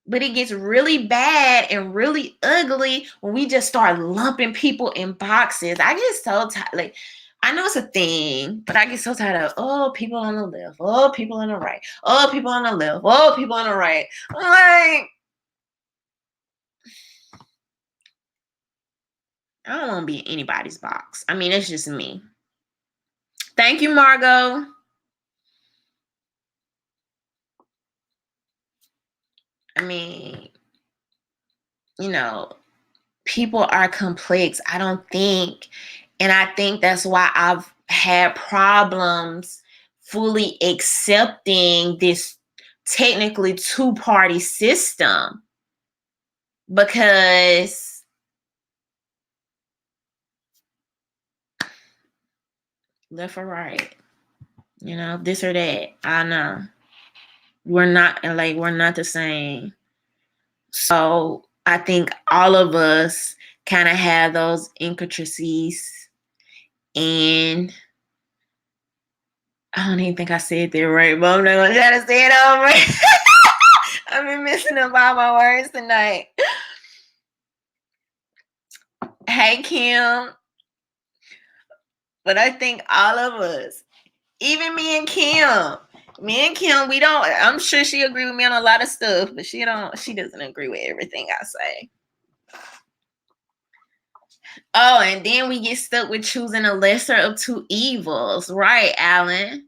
But it gets really bad and really ugly when we just start lumping people in boxes. I get so tired. Like, I know it's a thing, but I get so tired of, oh, people on the left, oh, people on the right, oh, people on the left, oh, people on the right. I'm like, I don't want to be in anybody's box. I mean, it's just me. Thank you, Margot. I mean, people are complex. I don't think, and I think that's why I've had problems fully accepting this technically two-party system, because left or right, this or that. I know we're not the same. So I think all of us kind of have those intricacies, and I don't even think I said that right, but I'm not gonna try to say it over. I've been messing up all my words tonight. Hey, Kim. But I think all of us, even me and Kim, we don't, I'm sure she agree with me on a lot of stuff, but she doesn't agree with everything I say. Oh, and then we get stuck with choosing a lesser of two evils, right, Alan?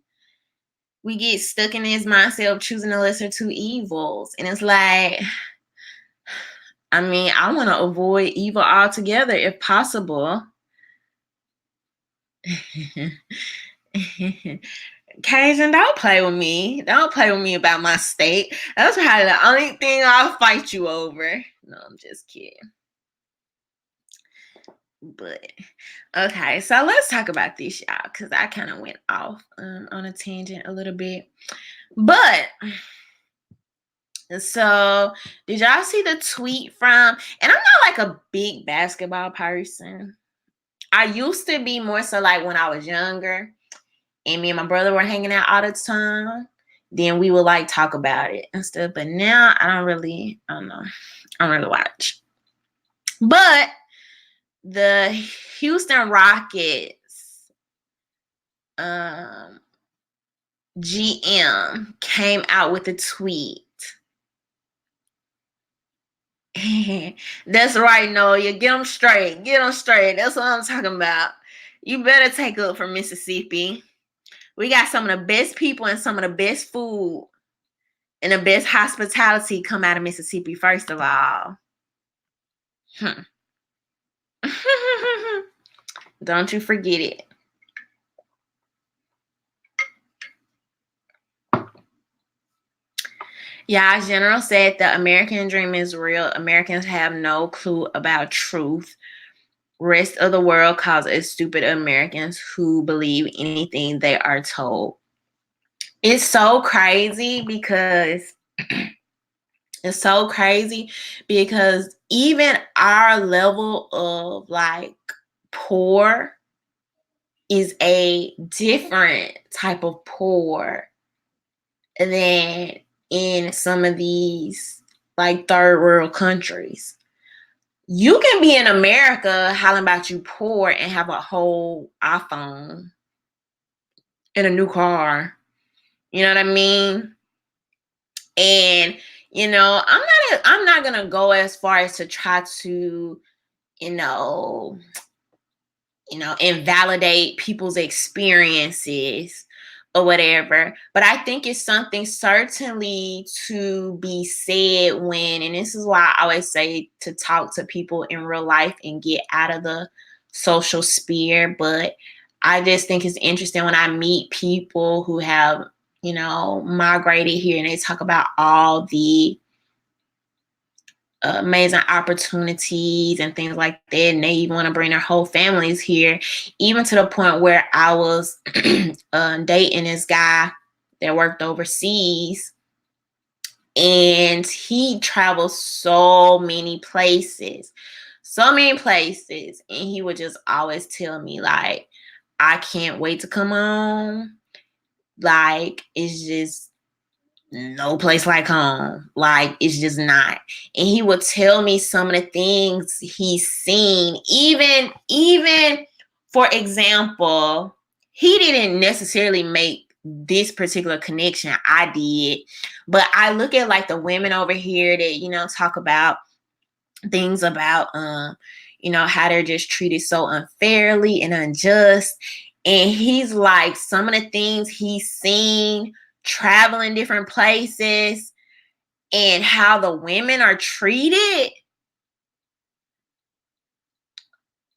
We get stuck in this mindset of choosing a lesser two evils. And it's like, I mean, I want to avoid evil altogether if possible. Cajun, don't play with me. Don't play with me about my state. That's probably the only thing I'll fight you over. No, I'm just kidding. But okay, so let's talk about this, y'all, because I kind of went off on a tangent a little bit. But so did y'all see the tweet from? And I'm not like a big basketball person. I used to be more so like when I was younger, and me and my brother were hanging out all the time. Then we would like talk about it and stuff. But now I don't really watch. But the Houston Rockets GM came out with a tweet. That's right, Noah. Get them straight. Get them straight. That's what I'm talking about. You better take up for Mississippi. We got some of the best people and some of the best food and the best hospitality come out of Mississippi, first of all. Don't you forget it. Yeah, General said the American dream is real. Americans have no clue about truth. Rest of the world calls it stupid Americans who believe anything they are told. It's so crazy because even our level of like poor is a different type of poor than in some of these like third world countries. You can be in America hollering about you poor and have a whole iPhone and a new car. You know what I mean? And I'm not gonna go as far as to try to, invalidate people's experiences. or whatever. But I think it's something certainly to be said when, and this is why I always say to talk to people in real life and get out of the social sphere. But I just think it's interesting when I meet people who have, migrated here, and they talk about all the amazing opportunities and things like that, and they even want to bring their whole families here, even to the point where I was dating this guy that worked overseas, and he travels so many places, and he would just always tell me, like, I can't wait to come home. Like, it's just no place like home. Like, it's just not. And he would tell me some of the things he's seen. Even for example, he didn't necessarily make this particular connection. I did. But I look at like the women over here that, talk about things about how they're just treated so unfairly and unjust. And he's like, some of the things he's seen traveling different places and how the women are treated,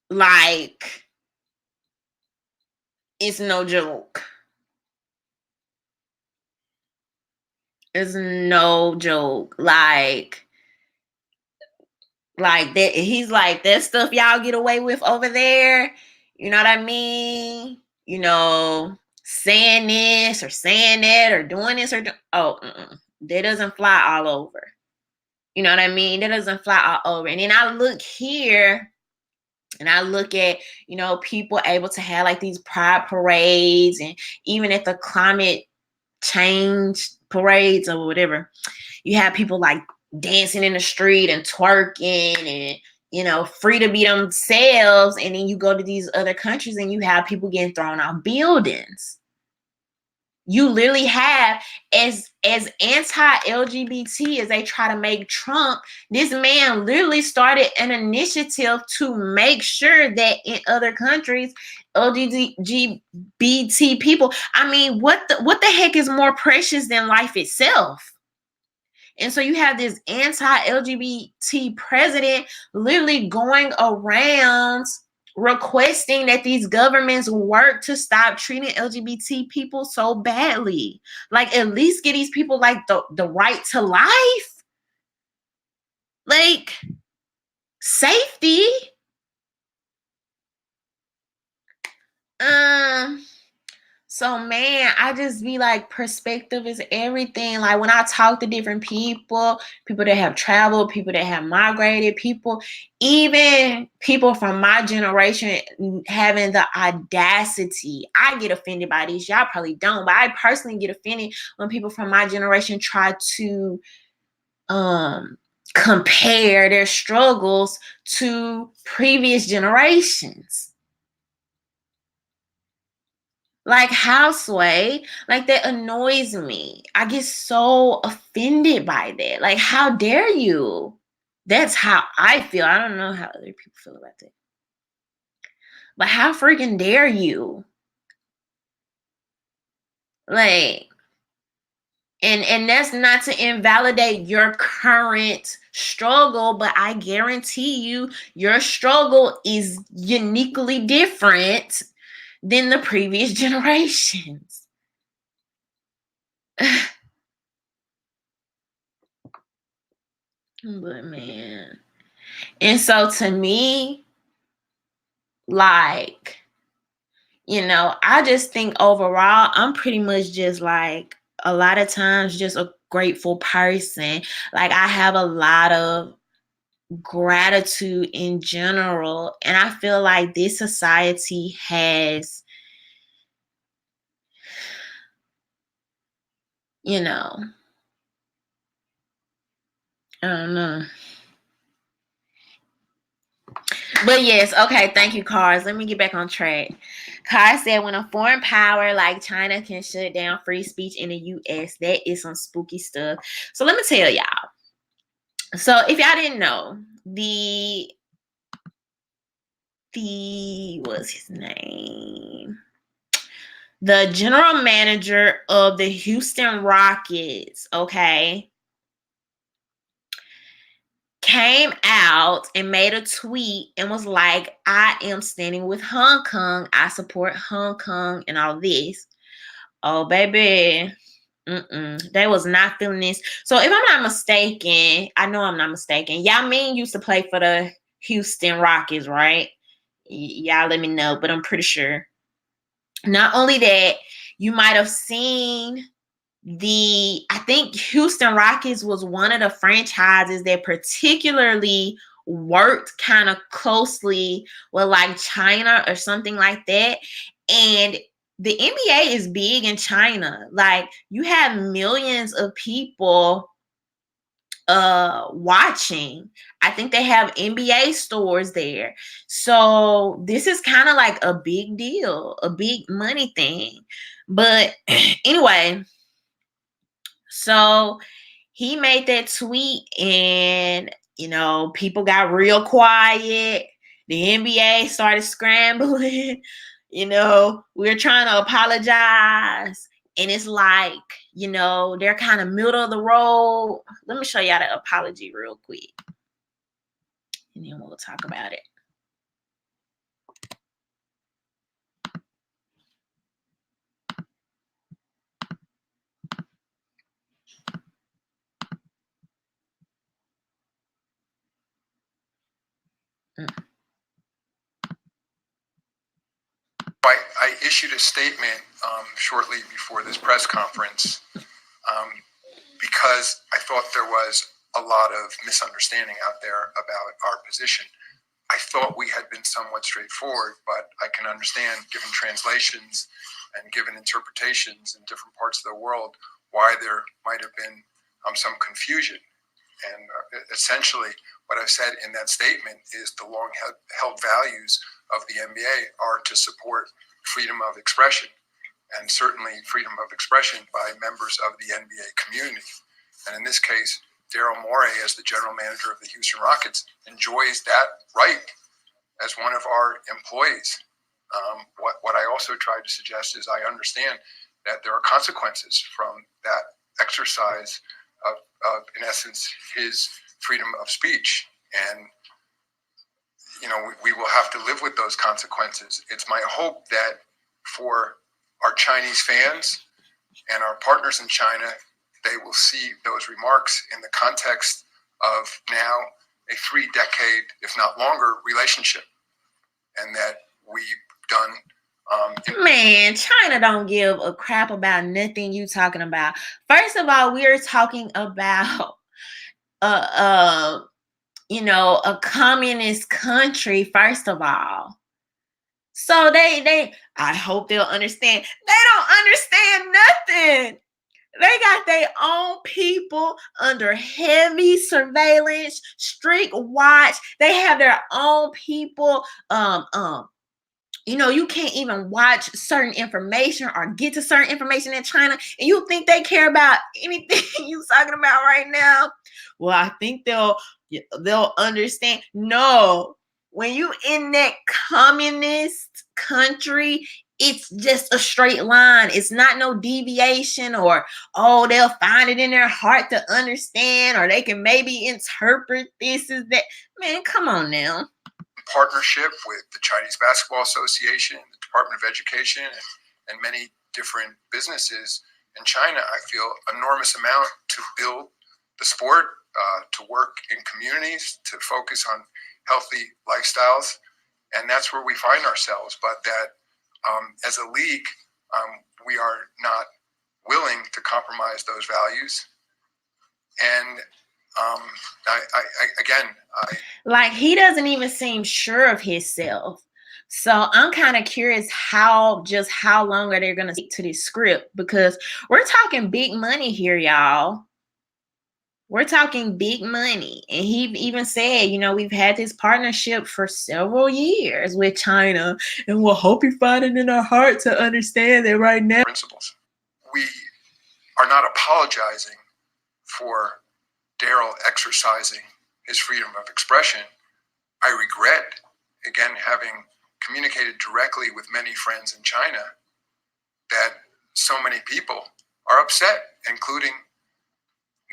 like, it's no joke. It's no joke. Like that, he's like, that stuff y'all get away with over there, you know what I mean? Saying this or saying that or doing this that doesn't fly all over. You know what I mean? That doesn't fly all over. And then I look here and I look at, people able to have like these pride parades, and even at the climate change parades or whatever, you have people like dancing in the street and twerking and, free to be themselves. And then you go to these other countries and you have people getting thrown out buildings. You literally have, as anti-LGBT as they try to make Trump, this man literally started an initiative to make sure that in other countries, LGBT people, I mean, what the heck is more precious than life itself? And so you have this anti-LGBT president literally going around requesting that these governments work to stop treating LGBT people so badly. Like, at least give these people like the right to life. Like, safety. So, man, I just be like, perspective is everything. Like, when I talk to different people that have traveled, people that have migrated, even people from my generation having the audacity. I get offended by these. Y'all probably don't, but I personally get offended when people from my generation try to compare their struggles to previous generations. Like, how, Sway? Like, that annoys me. I get so offended by that. Like, how dare you? That's how I feel. I don't know how other people feel about that. But how freaking dare you? Like, and that's not to invalidate your current struggle, but I guarantee you your struggle is uniquely different than the previous generations. But man. And so to me, like, I just think overall, I'm pretty much just like a lot of times just a grateful person. Like, I have a lot of gratitude in general. And I feel like this society has, I don't know. But yes, okay, thank you, Cars. Let me get back on track. Cars said, when a foreign power like China can shut down free speech in the U.S., that is some spooky stuff. So let me tell y'all. So if y'all didn't know, what's his name? the general manager of the Houston Rockets, okay, came out and made a tweet and was like, I am standing with Hong Kong. I support Hong Kong and all this. Oh, baby. They was not feeling this. So if I'm not mistaken, I know I'm not mistaken. Yao Ming used to play for the Houston Rockets, right? Y'all let me know, but I'm pretty sure. Not only that, you might have seen I think Houston Rockets was one of the franchises that particularly worked kind of closely with like China or something like that. And the NBA is big in China. Like you have millions of people watching. I think they have NBA stores there. So this is kind of like a big deal, a big money thing. But anyway, so he made that tweet and, people got real quiet. The NBA started scrambling. We're trying to apologize. And it's like, they're kind of middle of the road. Let me show y'all the apology real quick. And then we'll talk about it. I issued a statement shortly before this press conference because I thought there was a lot of misunderstanding out there about our position. I thought we had been somewhat straightforward, but I can understand, given translations and given interpretations in different parts of the world, why there might have been some confusion. And essentially, what I've said in that statement is the long-held values of the NBA are to support freedom of expression, and certainly freedom of expression by members of the NBA community. And in this case, Daryl Morey, as the general manager of the Houston Rockets, enjoys that right as one of our employees. What I also tried to suggest is I understand that there are consequences from that exercise of in essence, his freedom of speech. And, we will have to live with those consequences. It's my hope that for our Chinese fans and our partners in China, they will see those remarks in the context of now a 3-decade, if not longer, relationship. And that we've done. Man, China don't give a crap about nothing you talking about. First of all, we're talking about a communist country, first of all. So I hope they'll understand. They don't understand nothing. They got their own people under heavy surveillance, strict watch. They have their own people. You can't even watch certain information or get to certain information in China, and you think they care about anything you talking about right now? Well, I think they'll understand. No, when you in that communist country, it's just a straight line. It's not no deviation or, they'll find it in their heart to understand, or they can maybe interpret this as that. Man, come on now. Partnership with the Chinese Basketball Association, the Department of Education, and many different businesses in China, I feel enormous amount to build the sport, to work in communities, to focus on healthy lifestyles. And that's where we find ourselves. But that as a league, we are not willing to compromise those values. And like he doesn't even seem sure of himself. So I'm kind of curious how long are they going to stick to this script, because we're talking big money here, y'all. We're talking big money. And he even said, we've had this partnership for several years with China, and we'll hope you find it in our heart to understand that right now. Principles. We are not apologizing for Daryl exercising his freedom of expression. I regret, again, having communicated directly with many friends in China, that so many people are upset, including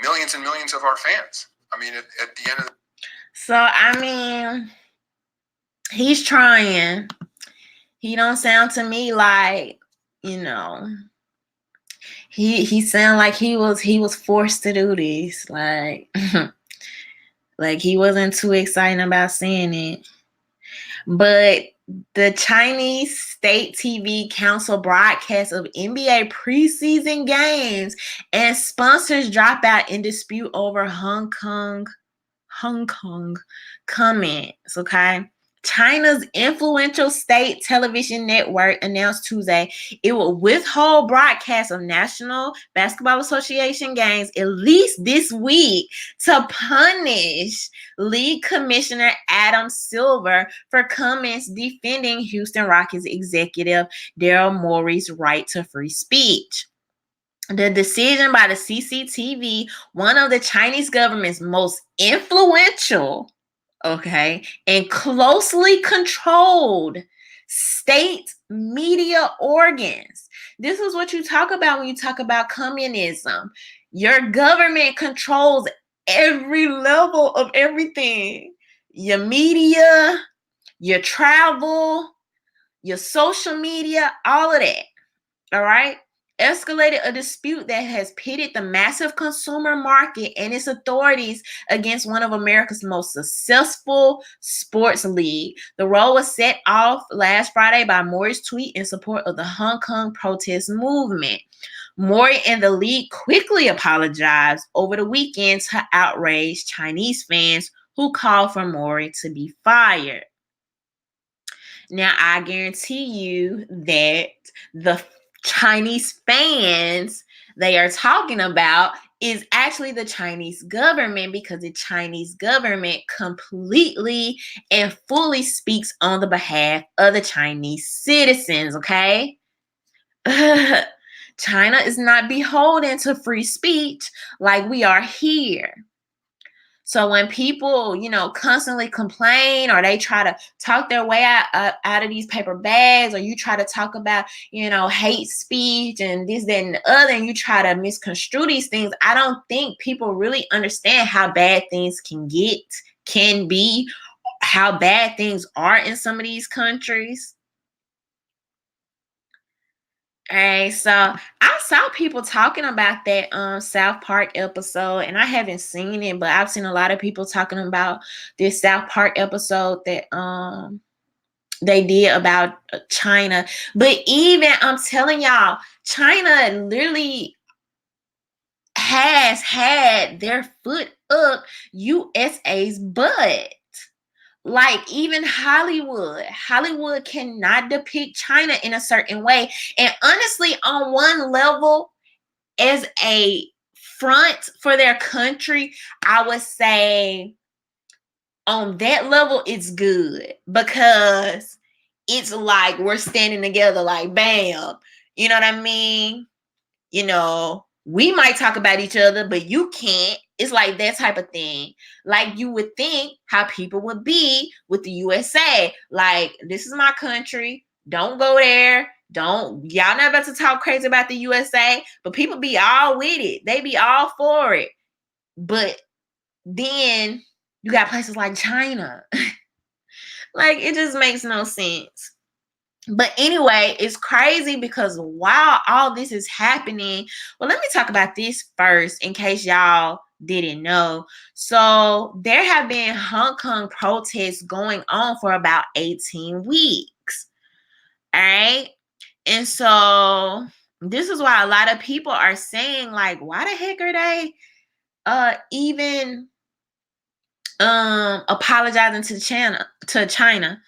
millions and millions of our fans. I mean, at the end of the So, I mean, he's trying. He don't sound to me like, you know, he sound like he was forced to do this. Like like he wasn't too excited about saying it. But the Chinese State TV Council broadcast of NBA preseason games and sponsors drop out in dispute over Hong Kong comments, okay? China's influential state television network announced Tuesday it will withhold broadcasts of National Basketball Association games at least this week to punish League Commissioner Adam Silver for comments defending Houston Rockets executive Daryl Morey's right to free speech. The decision by the CCTV, one of the Chinese government's most influential, okay, and closely controlled state media organs. This is what you talk about when you talk about communism. Your government controls every level of everything. Your media, your travel, your social media, all of that. All right. Escalated a dispute that has pitted the massive consumer market and its authorities against one of America's most successful sports league. The roll was set off last Friday by Morey's tweet in support of the Hong Kong protest movement. Morey and the league quickly apologized over the weekend to outraged Chinese fans who called for Morey to be fired. Now, I guarantee you that the Chinese fans they are talking about is actually the Chinese government, because the Chinese government completely and fully speaks on the behalf of the Chinese citizens, okay? China is not beholden to free speech like we are here. So when people, constantly complain or they try to talk their way out of these paper bags, or you try to talk about, hate speech and this, that, and the other, and you try to misconstrue these things, I don't think people really understand how bad things can be, how bad things are in some of these countries. Okay, so I saw people talking about that South Park episode, and I haven't seen it, but I've seen a lot of people talking about this South Park episode that they did about China. But even I'm telling y'all, China literally has had their foot up USA's butt. Like even Hollywood cannot depict China in a certain way. And honestly, on one level, as a front for their country, I would say on that level, it's good, because it's like we're standing together, like bam. You know what I mean? We might talk about each other, but you can't. It's like that type of thing. Like you would think how people would be with the USA. Like, this is my country. Don't go there. Y'all not about to talk crazy about the USA, but people be all with it. They be all for it. But then you got places like China. Like, it just makes no sense. But anyway, it's crazy because while all this is happening, well, let me talk about this first in case y'all didn't know. So there have been Hong Kong protests going on for about 18 weeks. All right. And so this is why a lot of people are saying, like, why the heck are they even apologizing to China?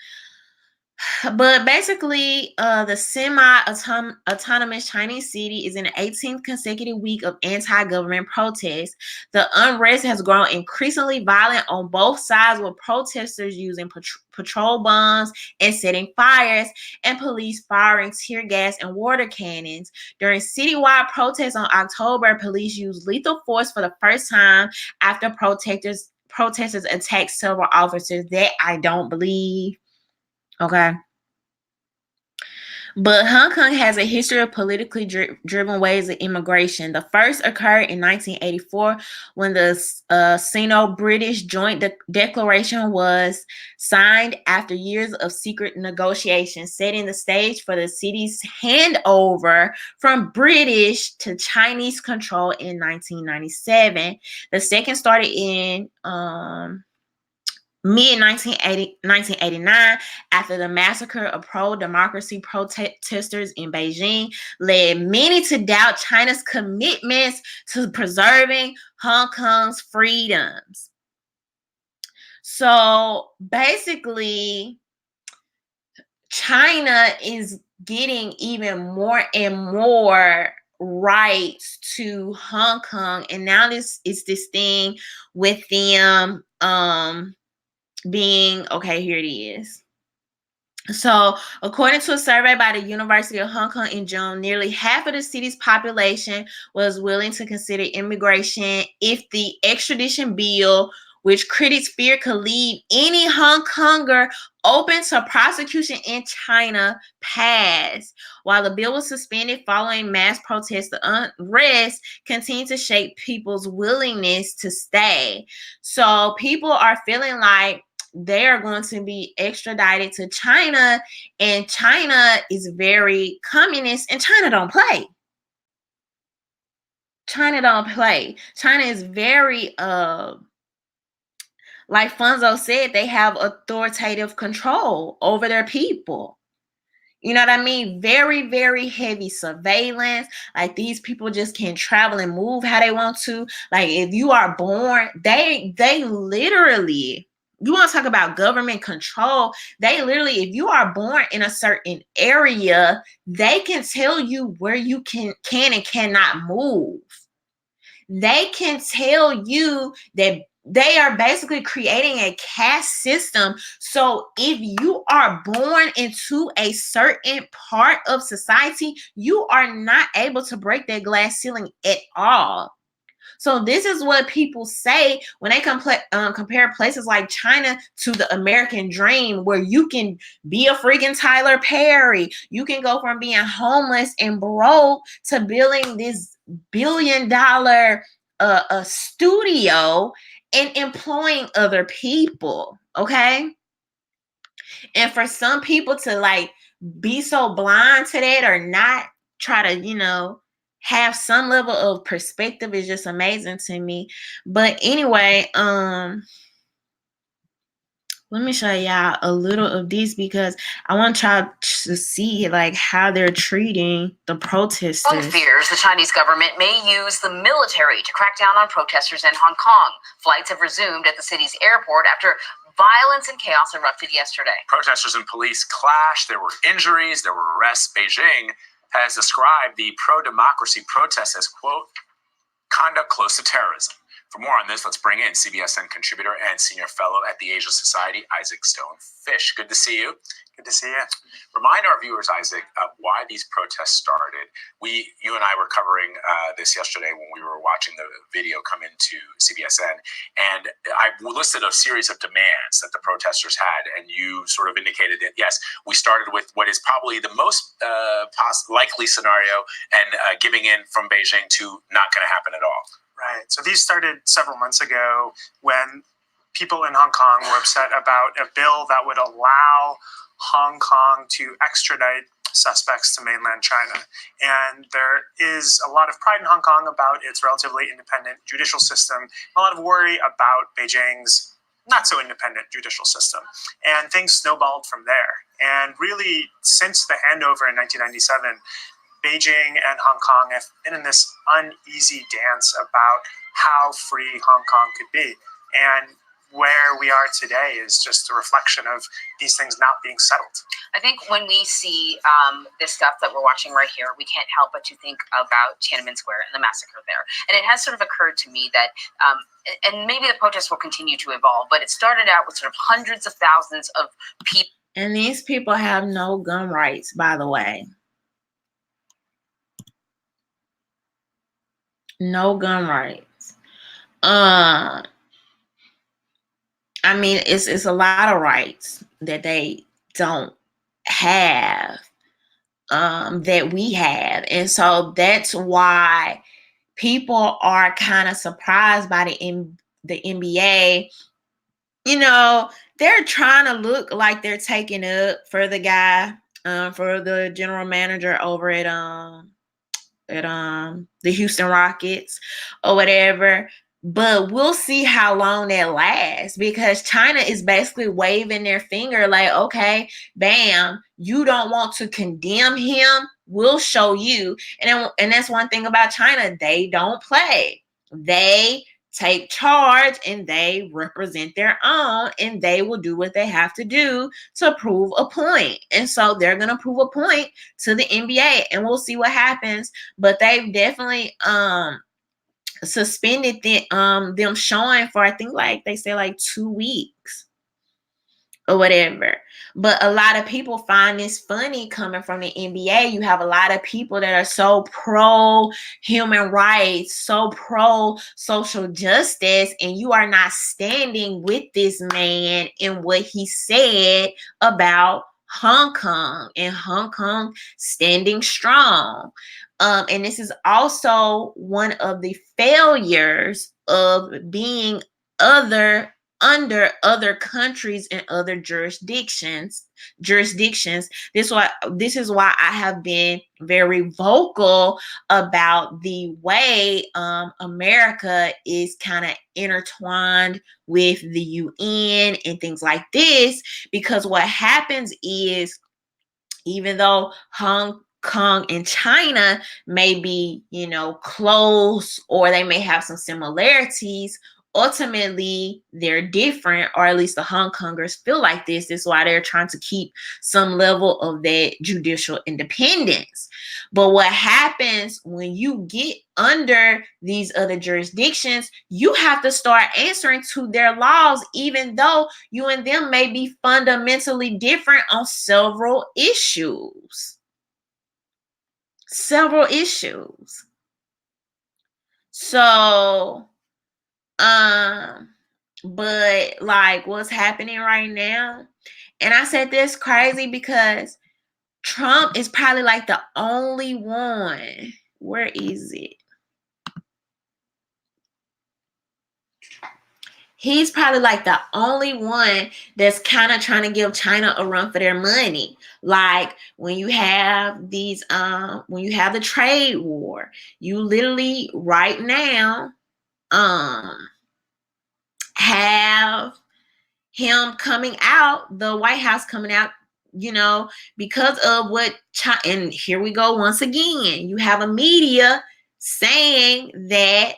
But basically, the semi-autonomous Chinese city is in the 18th consecutive week of anti-government protests. The unrest has grown increasingly violent on both sides, with protesters using patrol bombs and setting fires, and police firing tear gas and water cannons. During citywide protests on October, police used lethal force for the first time after protesters attacked several officers. That I don't believe. Okay. But Hong Kong has a history of politically driven ways of immigration. The first occurred in 1984 when the Sino-British Joint Declaration was signed after years of secret negotiations, setting the stage for the city's handover from British to Chinese control in 1997. The second started in mid 1989 after the massacre of pro-democracy protesters in Beijing led many to doubt China's commitments to preserving Hong Kong's freedoms. So basically, China is getting even more and more rights to Hong Kong, and now this is this thing with them being okay. Here it is. So, according to a survey by the University of Hong Kong in June, nearly half of the city's population was willing to consider immigration if the extradition bill, which critics fear could leave any Hong Konger open to prosecution in China, passed. While the bill was suspended following mass protests, the unrest continued to shape people's willingness to stay. So, people are feeling like they are going to be extradited to China, and China is very communist, and China don't play. China don't play. China is very like Fonzo said, they have authoritative control over their people. You know what I mean? Very, very heavy surveillance. Like, these people just can't travel and move how they want to. Like, if you are born, they literally, you want to talk about government control, they literally, if you are born in a certain area, they can tell you where you can and cannot move. They can tell you that they are basically creating a caste system. So if you are born into a certain part of society, you are not able to break that glass ceiling at all. So this is what people say when they compare places like China to the American dream, where you can be a freaking Tyler Perry. You can go from being homeless and broke to building this billion-dollar a studio and employing other people. Okay. And for some people to like be so blind to that or not try to, have some level of perspective is just amazing to me. But anyway, let me show y'all a little of this because I want y'all to see like how they're treating the protesters. Among fears, the Chinese government may use the military to crack down on protesters in Hong Kong. Flights have resumed at the city's airport after violence and chaos erupted yesterday. Protesters and police clashed. There were injuries. There were arrests. Beijing has described the pro-democracy protests as, quote, conduct close to terrorism. For more on this, let's bring in CBSN contributor and senior fellow at the Asia Society, Isaac Stone-Fish. Good to see you. Good to see you. Remind our viewers, Isaac, why these protests started. You and I were covering this yesterday when we were watching the video come into CBSN, and I listed a series of demands that the protesters had, and you sort of indicated that, yes, we started with what is probably the most likely scenario, and giving in from Beijing to not going to happen at all. Right. So these started several months ago when people in Hong Kong were upset about a bill that would allow Hong Kong to extradite suspects to mainland China. And there is a lot of pride in Hong Kong about its relatively independent judicial system, a lot of worry about Beijing's not so independent judicial system. And things snowballed from there. And really, since the handover in 1997, Beijing and Hong Kong have been in this uneasy dance about how free Hong Kong could be. And where we are today is just a reflection of these things not being settled. I think when we see this stuff that we're watching right here, we can't help but to think about Tiananmen Square and the massacre there. And it has sort of occurred to me that, and maybe the protests will continue to evolve, but it started out with sort of hundreds of thousands of people. And these people have no gun rights, by the way. No gun rights. I mean, it's a lot of rights that they don't have. that we have. And so that's why people are kind of surprised by the NBA. You know, they're trying to look like they're taking up for the guy, for the general manager over at the Houston Rockets or whatever. But we'll see how long that lasts, because China is basically waving their finger like, okay, bam, you don't want to condemn him, we'll show you. And that's one thing about China, they don't play. They take charge and they represent their own, and they will do what they have to do to prove a point. And so they're going to prove a point to the NBA, and we'll see what happens. But they've definitely suspended them showing for, I think, like they say, like 2 weeks or whatever. But a lot of people find this funny coming from the NBA. You have a lot of people that are so pro human rights, so pro social justice, and you are not standing with this man in what he said about Hong Kong, and Hong Kong standing strong. And this is also one of the failures of being under other countries and other jurisdictions. This is why I have been very vocal about the way America is kind of intertwined with the UN and things like this, because what happens is, even though Hong Kong and China may be, close, or they may have some similarities, ultimately they're different, or at least the Hong Kongers feel like this. This is why they're trying to keep some level of that judicial independence. But what happens when you get under these other jurisdictions, you have to start answering to their laws, even though you and them may be fundamentally different on several issues. So, but like what's happening right now, and I said this crazy because Trump is probably like the only one. Where is it? He's probably like the only one that's kind of trying to give China a run for their money. Like when you have these, when you have the trade war, you literally right now, have him coming out, the White House coming out, because of what China, and here we go once again. You have a media saying that,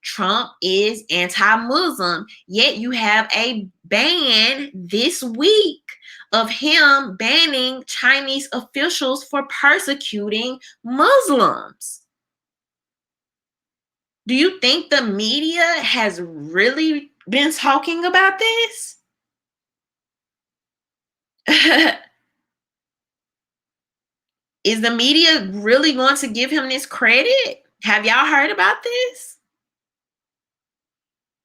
Trump is anti-Muslim, yet you have a ban this week of him banning Chinese officials for persecuting Muslims. Do you think the media has really been talking about this? Is the media really going to give him this credit? Have y'all heard about this?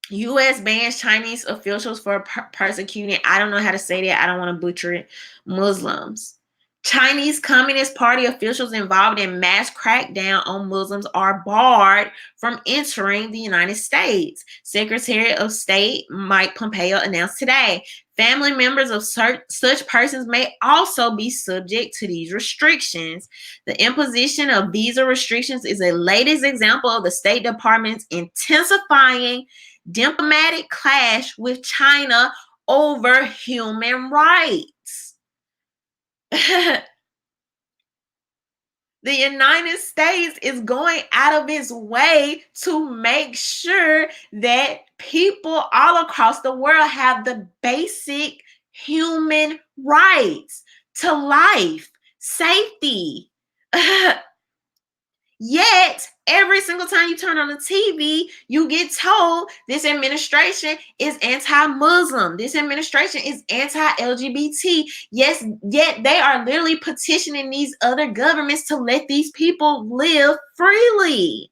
U.S. bans Chinese officials for persecuting, I don't know how to say that, I don't want to butcher it, Muslims. Chinese Communist Party officials involved in mass crackdown on Muslims are barred from entering the United States, Secretary of State Mike Pompeo announced today. Family members of such persons may also be subject to these restrictions. The imposition of visa restrictions is a latest example of the State Department's intensifying diplomatic clash with China over human rights. The United States is going out of its way to make sure that people all across the world have the basic human rights to life, safety. Yet, every single time you turn on the TV, you get told this administration is anti-Muslim. This administration is anti-LGBT. Yes, yet they are literally petitioning these other governments to let these people live freely.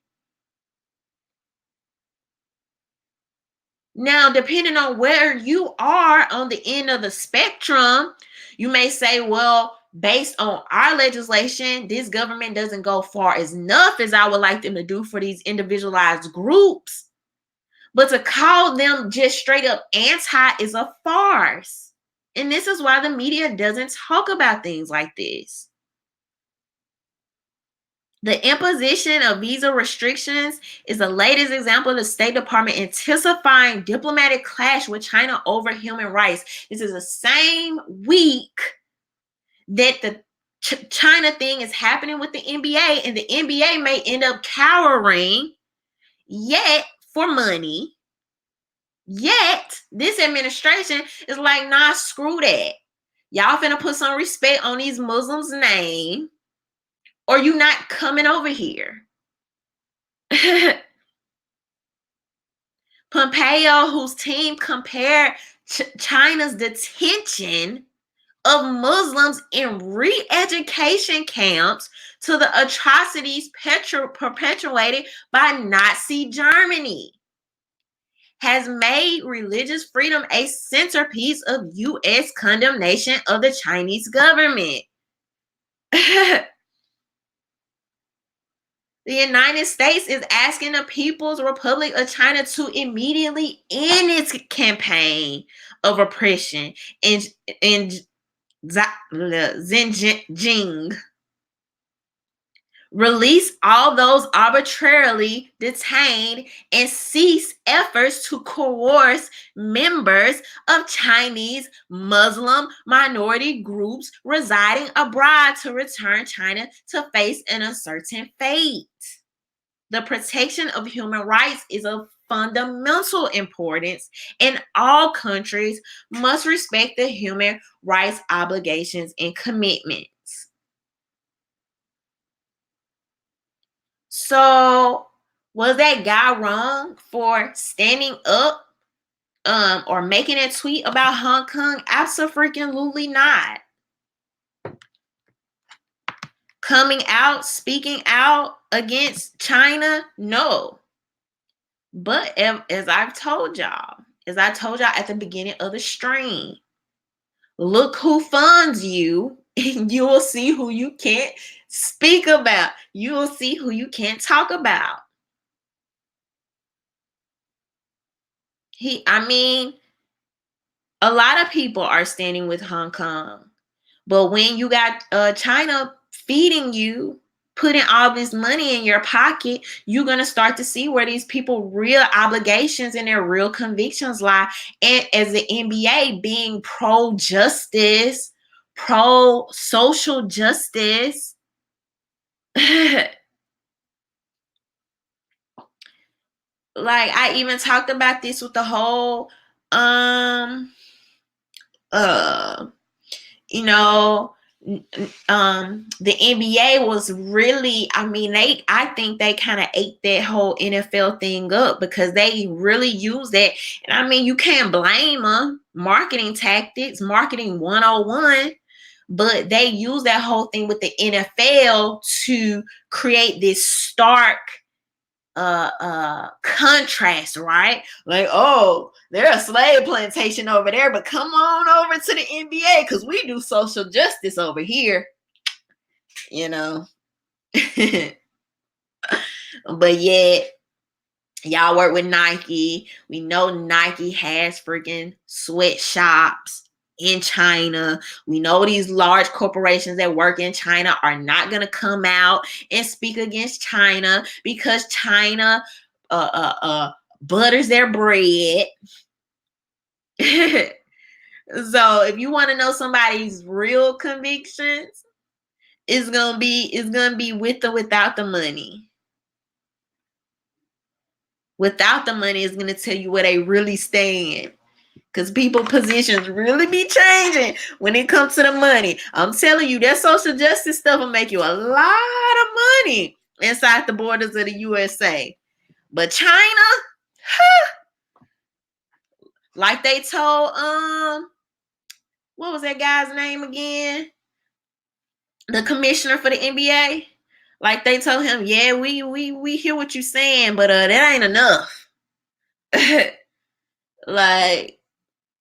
Now, depending on where you are on the end of the spectrum, you may say, well, based on our legislation, this government doesn't go far enough as I would like them to do for these individualized groups. But to call them just straight up anti is a farce. And this is why the media doesn't talk about things like this. The imposition of visa restrictions is the latest example of the State Department intensifying diplomatic clash with China over human rights. This is the same week that the China thing is happening with the NBA, and the NBA may end up cowering yet for money. Yet this administration is like, nah, screw that. Y'all finna put some respect on these Muslims' name, or you not coming over here. Pompeo, whose team compared China's detention of Muslims in re-education camps to the atrocities perpetuated by Nazi Germany, has made religious freedom a centerpiece of U.S. condemnation of the Chinese government. The United States is asking the People's Republic of China to immediately end its campaign of oppression in Xinjiang. Release all those arbitrarily detained and cease efforts to coerce members of Chinese Muslim minority groups residing abroad to return China to face an uncertain fate. The protection of human rights is of fundamental importance, and all countries must respect the human rights obligations and commitments. So, was that guy wrong for standing up or making a tweet about Hong Kong? Absolutely not. Coming out, speaking out against China? No. But as I told y'all at the beginning of the stream, look who funds you, and you will see who you can't speak about. You will see who you can't talk about. A lot of people are standing with Hong Kong. But when you got China feeding you, putting all this money in your pocket, you're going to start to see where these people real obligations and their real convictions lie. And as the NBA being pro-justice, pro-social justice, like I even talked about this with the whole the NBA was really, I think they kind of ate that whole NFL thing up because they really used that. And you can't blame them. Marketing tactics, marketing 101. But they use that whole thing with the NFL to create this stark contrast, right? Like, oh, they're a slave plantation over there, but come on over to the NBA because we do social justice over here, But yet, y'all work with Nike. We know Nike has freaking sweatshops in China. We know these large corporations that work in China are not going to come out and speak against China because China butters their bread. So if you want to know somebody's real convictions, it's gonna be with or without the money. Without the money, it's gonna tell you where they really stand. Because people's positions really be changing when it comes to the money. I'm telling you, that social justice stuff will make you a lot of money inside the borders of the USA. But China, like they told, what was that guy's name again? The commissioner for the NBA. Like they told him, yeah, we hear what you're saying, but that ain't enough. Like,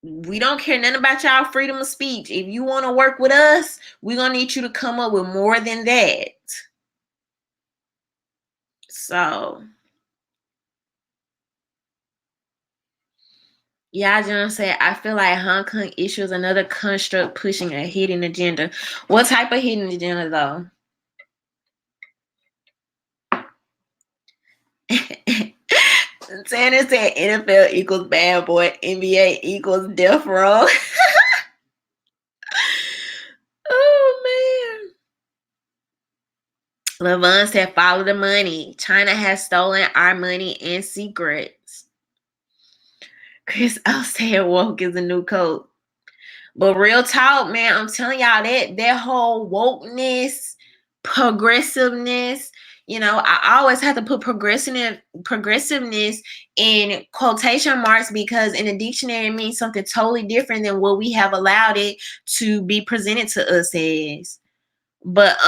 we don't care nothing about y'all freedom of speech. If you want to work with us, we're going to need you to come up with more than that. So, yeah, John said, I feel like Hong Kong issue is another construct pushing a hidden agenda. What type of hidden agenda, though? Tanner said NFL equals bad boy, NBA equals death row. Oh, man. Levon said, follow the money. China has stolen our money and secrets. Chris O said, woke is a new code. But real talk, man, I'm telling y'all that whole wokeness, progressiveness, I always have to put progressiveness in quotation marks because in the dictionary it means something totally different than what we have allowed it to be presented to us as. But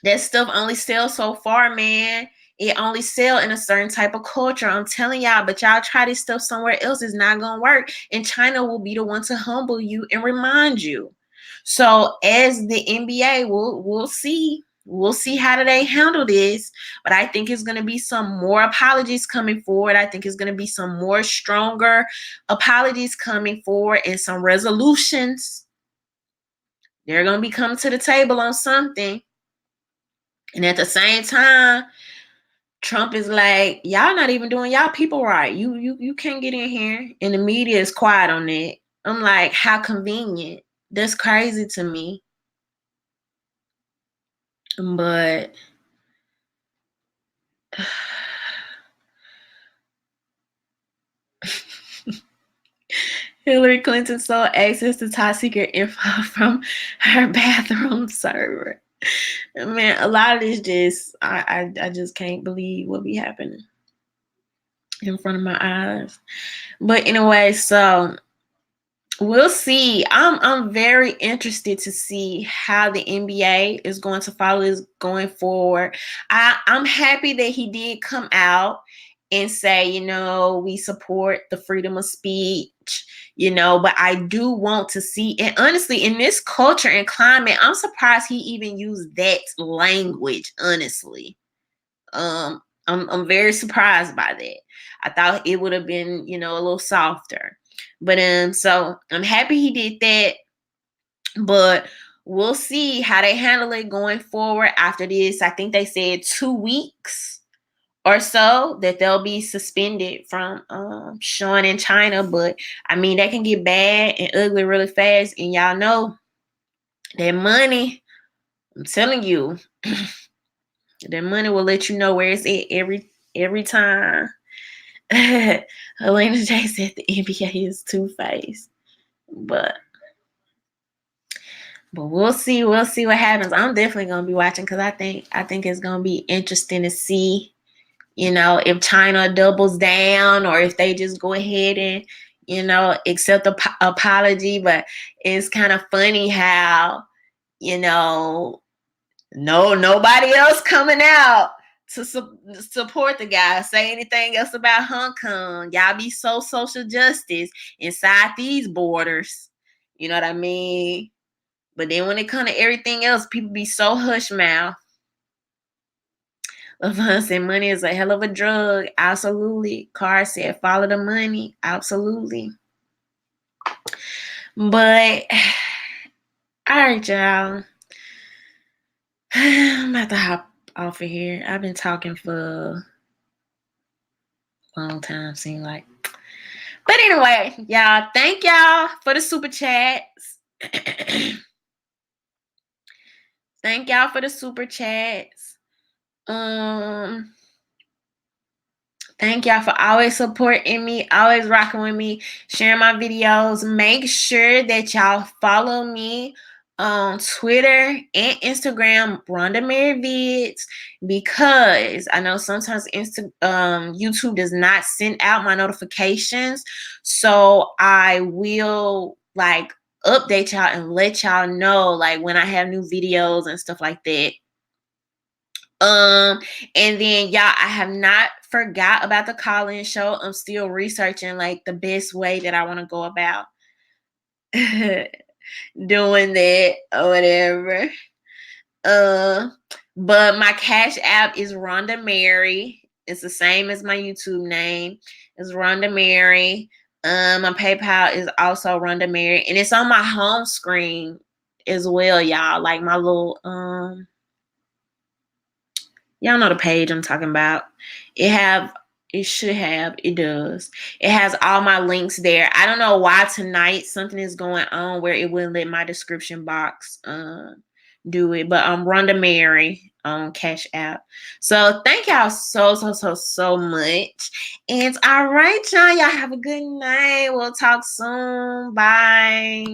that stuff only sells so far, man. It only sell in a certain type of culture. I'm telling y'all, but y'all try this stuff somewhere else, it's not gonna work. And China will be the one to humble you and remind you. So as the NBA, we'll see. We'll see how do they handle this. But I think it's gonna be some more apologies coming forward. I think it's gonna be some more stronger apologies coming forward and some resolutions. They're gonna be coming to the table on something. And at the same time, Trump is like, y'all not even doing y'all people right. You can't get in here. And the media is quiet on that. I'm like, how convenient. That's crazy to me. But Hillary Clinton sold access to top secret info from her bathroom server. Man, a lot of this just I just can't believe what be happening in front of my eyes. But anyway, so we'll see. I'm very interested to see how the NBA is going to follow this going forward. I'm happy that he did come out and say, we support the freedom of speech, but I do want to see, and honestly, in this culture and climate, I'm surprised he even used that language, honestly. I'm very surprised by that. I thought it would have been, a little softer. But so I'm happy he did that. But we'll see how they handle it going forward after this. I think they said 2 weeks or so that they'll be suspended from showing in China. But I mean, that can get bad and ugly really fast. And y'all know that money, I'm telling you, that money will let you know where it's at every time. Helena J said the NBA is two-faced. But we'll see. We'll see what happens. I'm definitely gonna be watching because I think it's gonna be interesting to see, if China doubles down or if they just go ahead and, accept the apology. But it's kind of funny how, nobody else coming out to support the guy, say anything else about Hong Kong. Y'all be so social justice inside these borders. You know what I mean? But then when it comes to everything else, people be so hush mouth. LaVon said money is a hell of a drug. Absolutely. Carr said follow the money. Absolutely. But all right, y'all. I'm about to hop off of here. I've been talking for a long time, seem like. But anyway, y'all, thank y'all for the super chats. Thank y'all for the super chats. Thank y'all for always supporting me, always rocking with me, sharing my videos. Make sure that y'all follow me on Twitter and Instagram, RhondaMary Vids, because I know sometimes YouTube does not send out my notifications. So I will update y'all and let y'all know when I have new videos and stuff like that. And then y'all, I have not forgot about the call-in show. I'm still researching like the best way that I want to go about doing that or whatever. But my Cash App is RhondaMary. It's the same as my YouTube name. It's RhondaMary. My PayPal is also RhondaMary, and it's on my home screen as well, y'all. Like my little y'all know the page I'm talking about. It does. It has all my links there. I don't know why tonight something is going on where it wouldn't let my description box do it, but Rhonda Mary on Cash App. So thank y'all so much. And all right, y'all have a good night. We'll talk soon. Bye.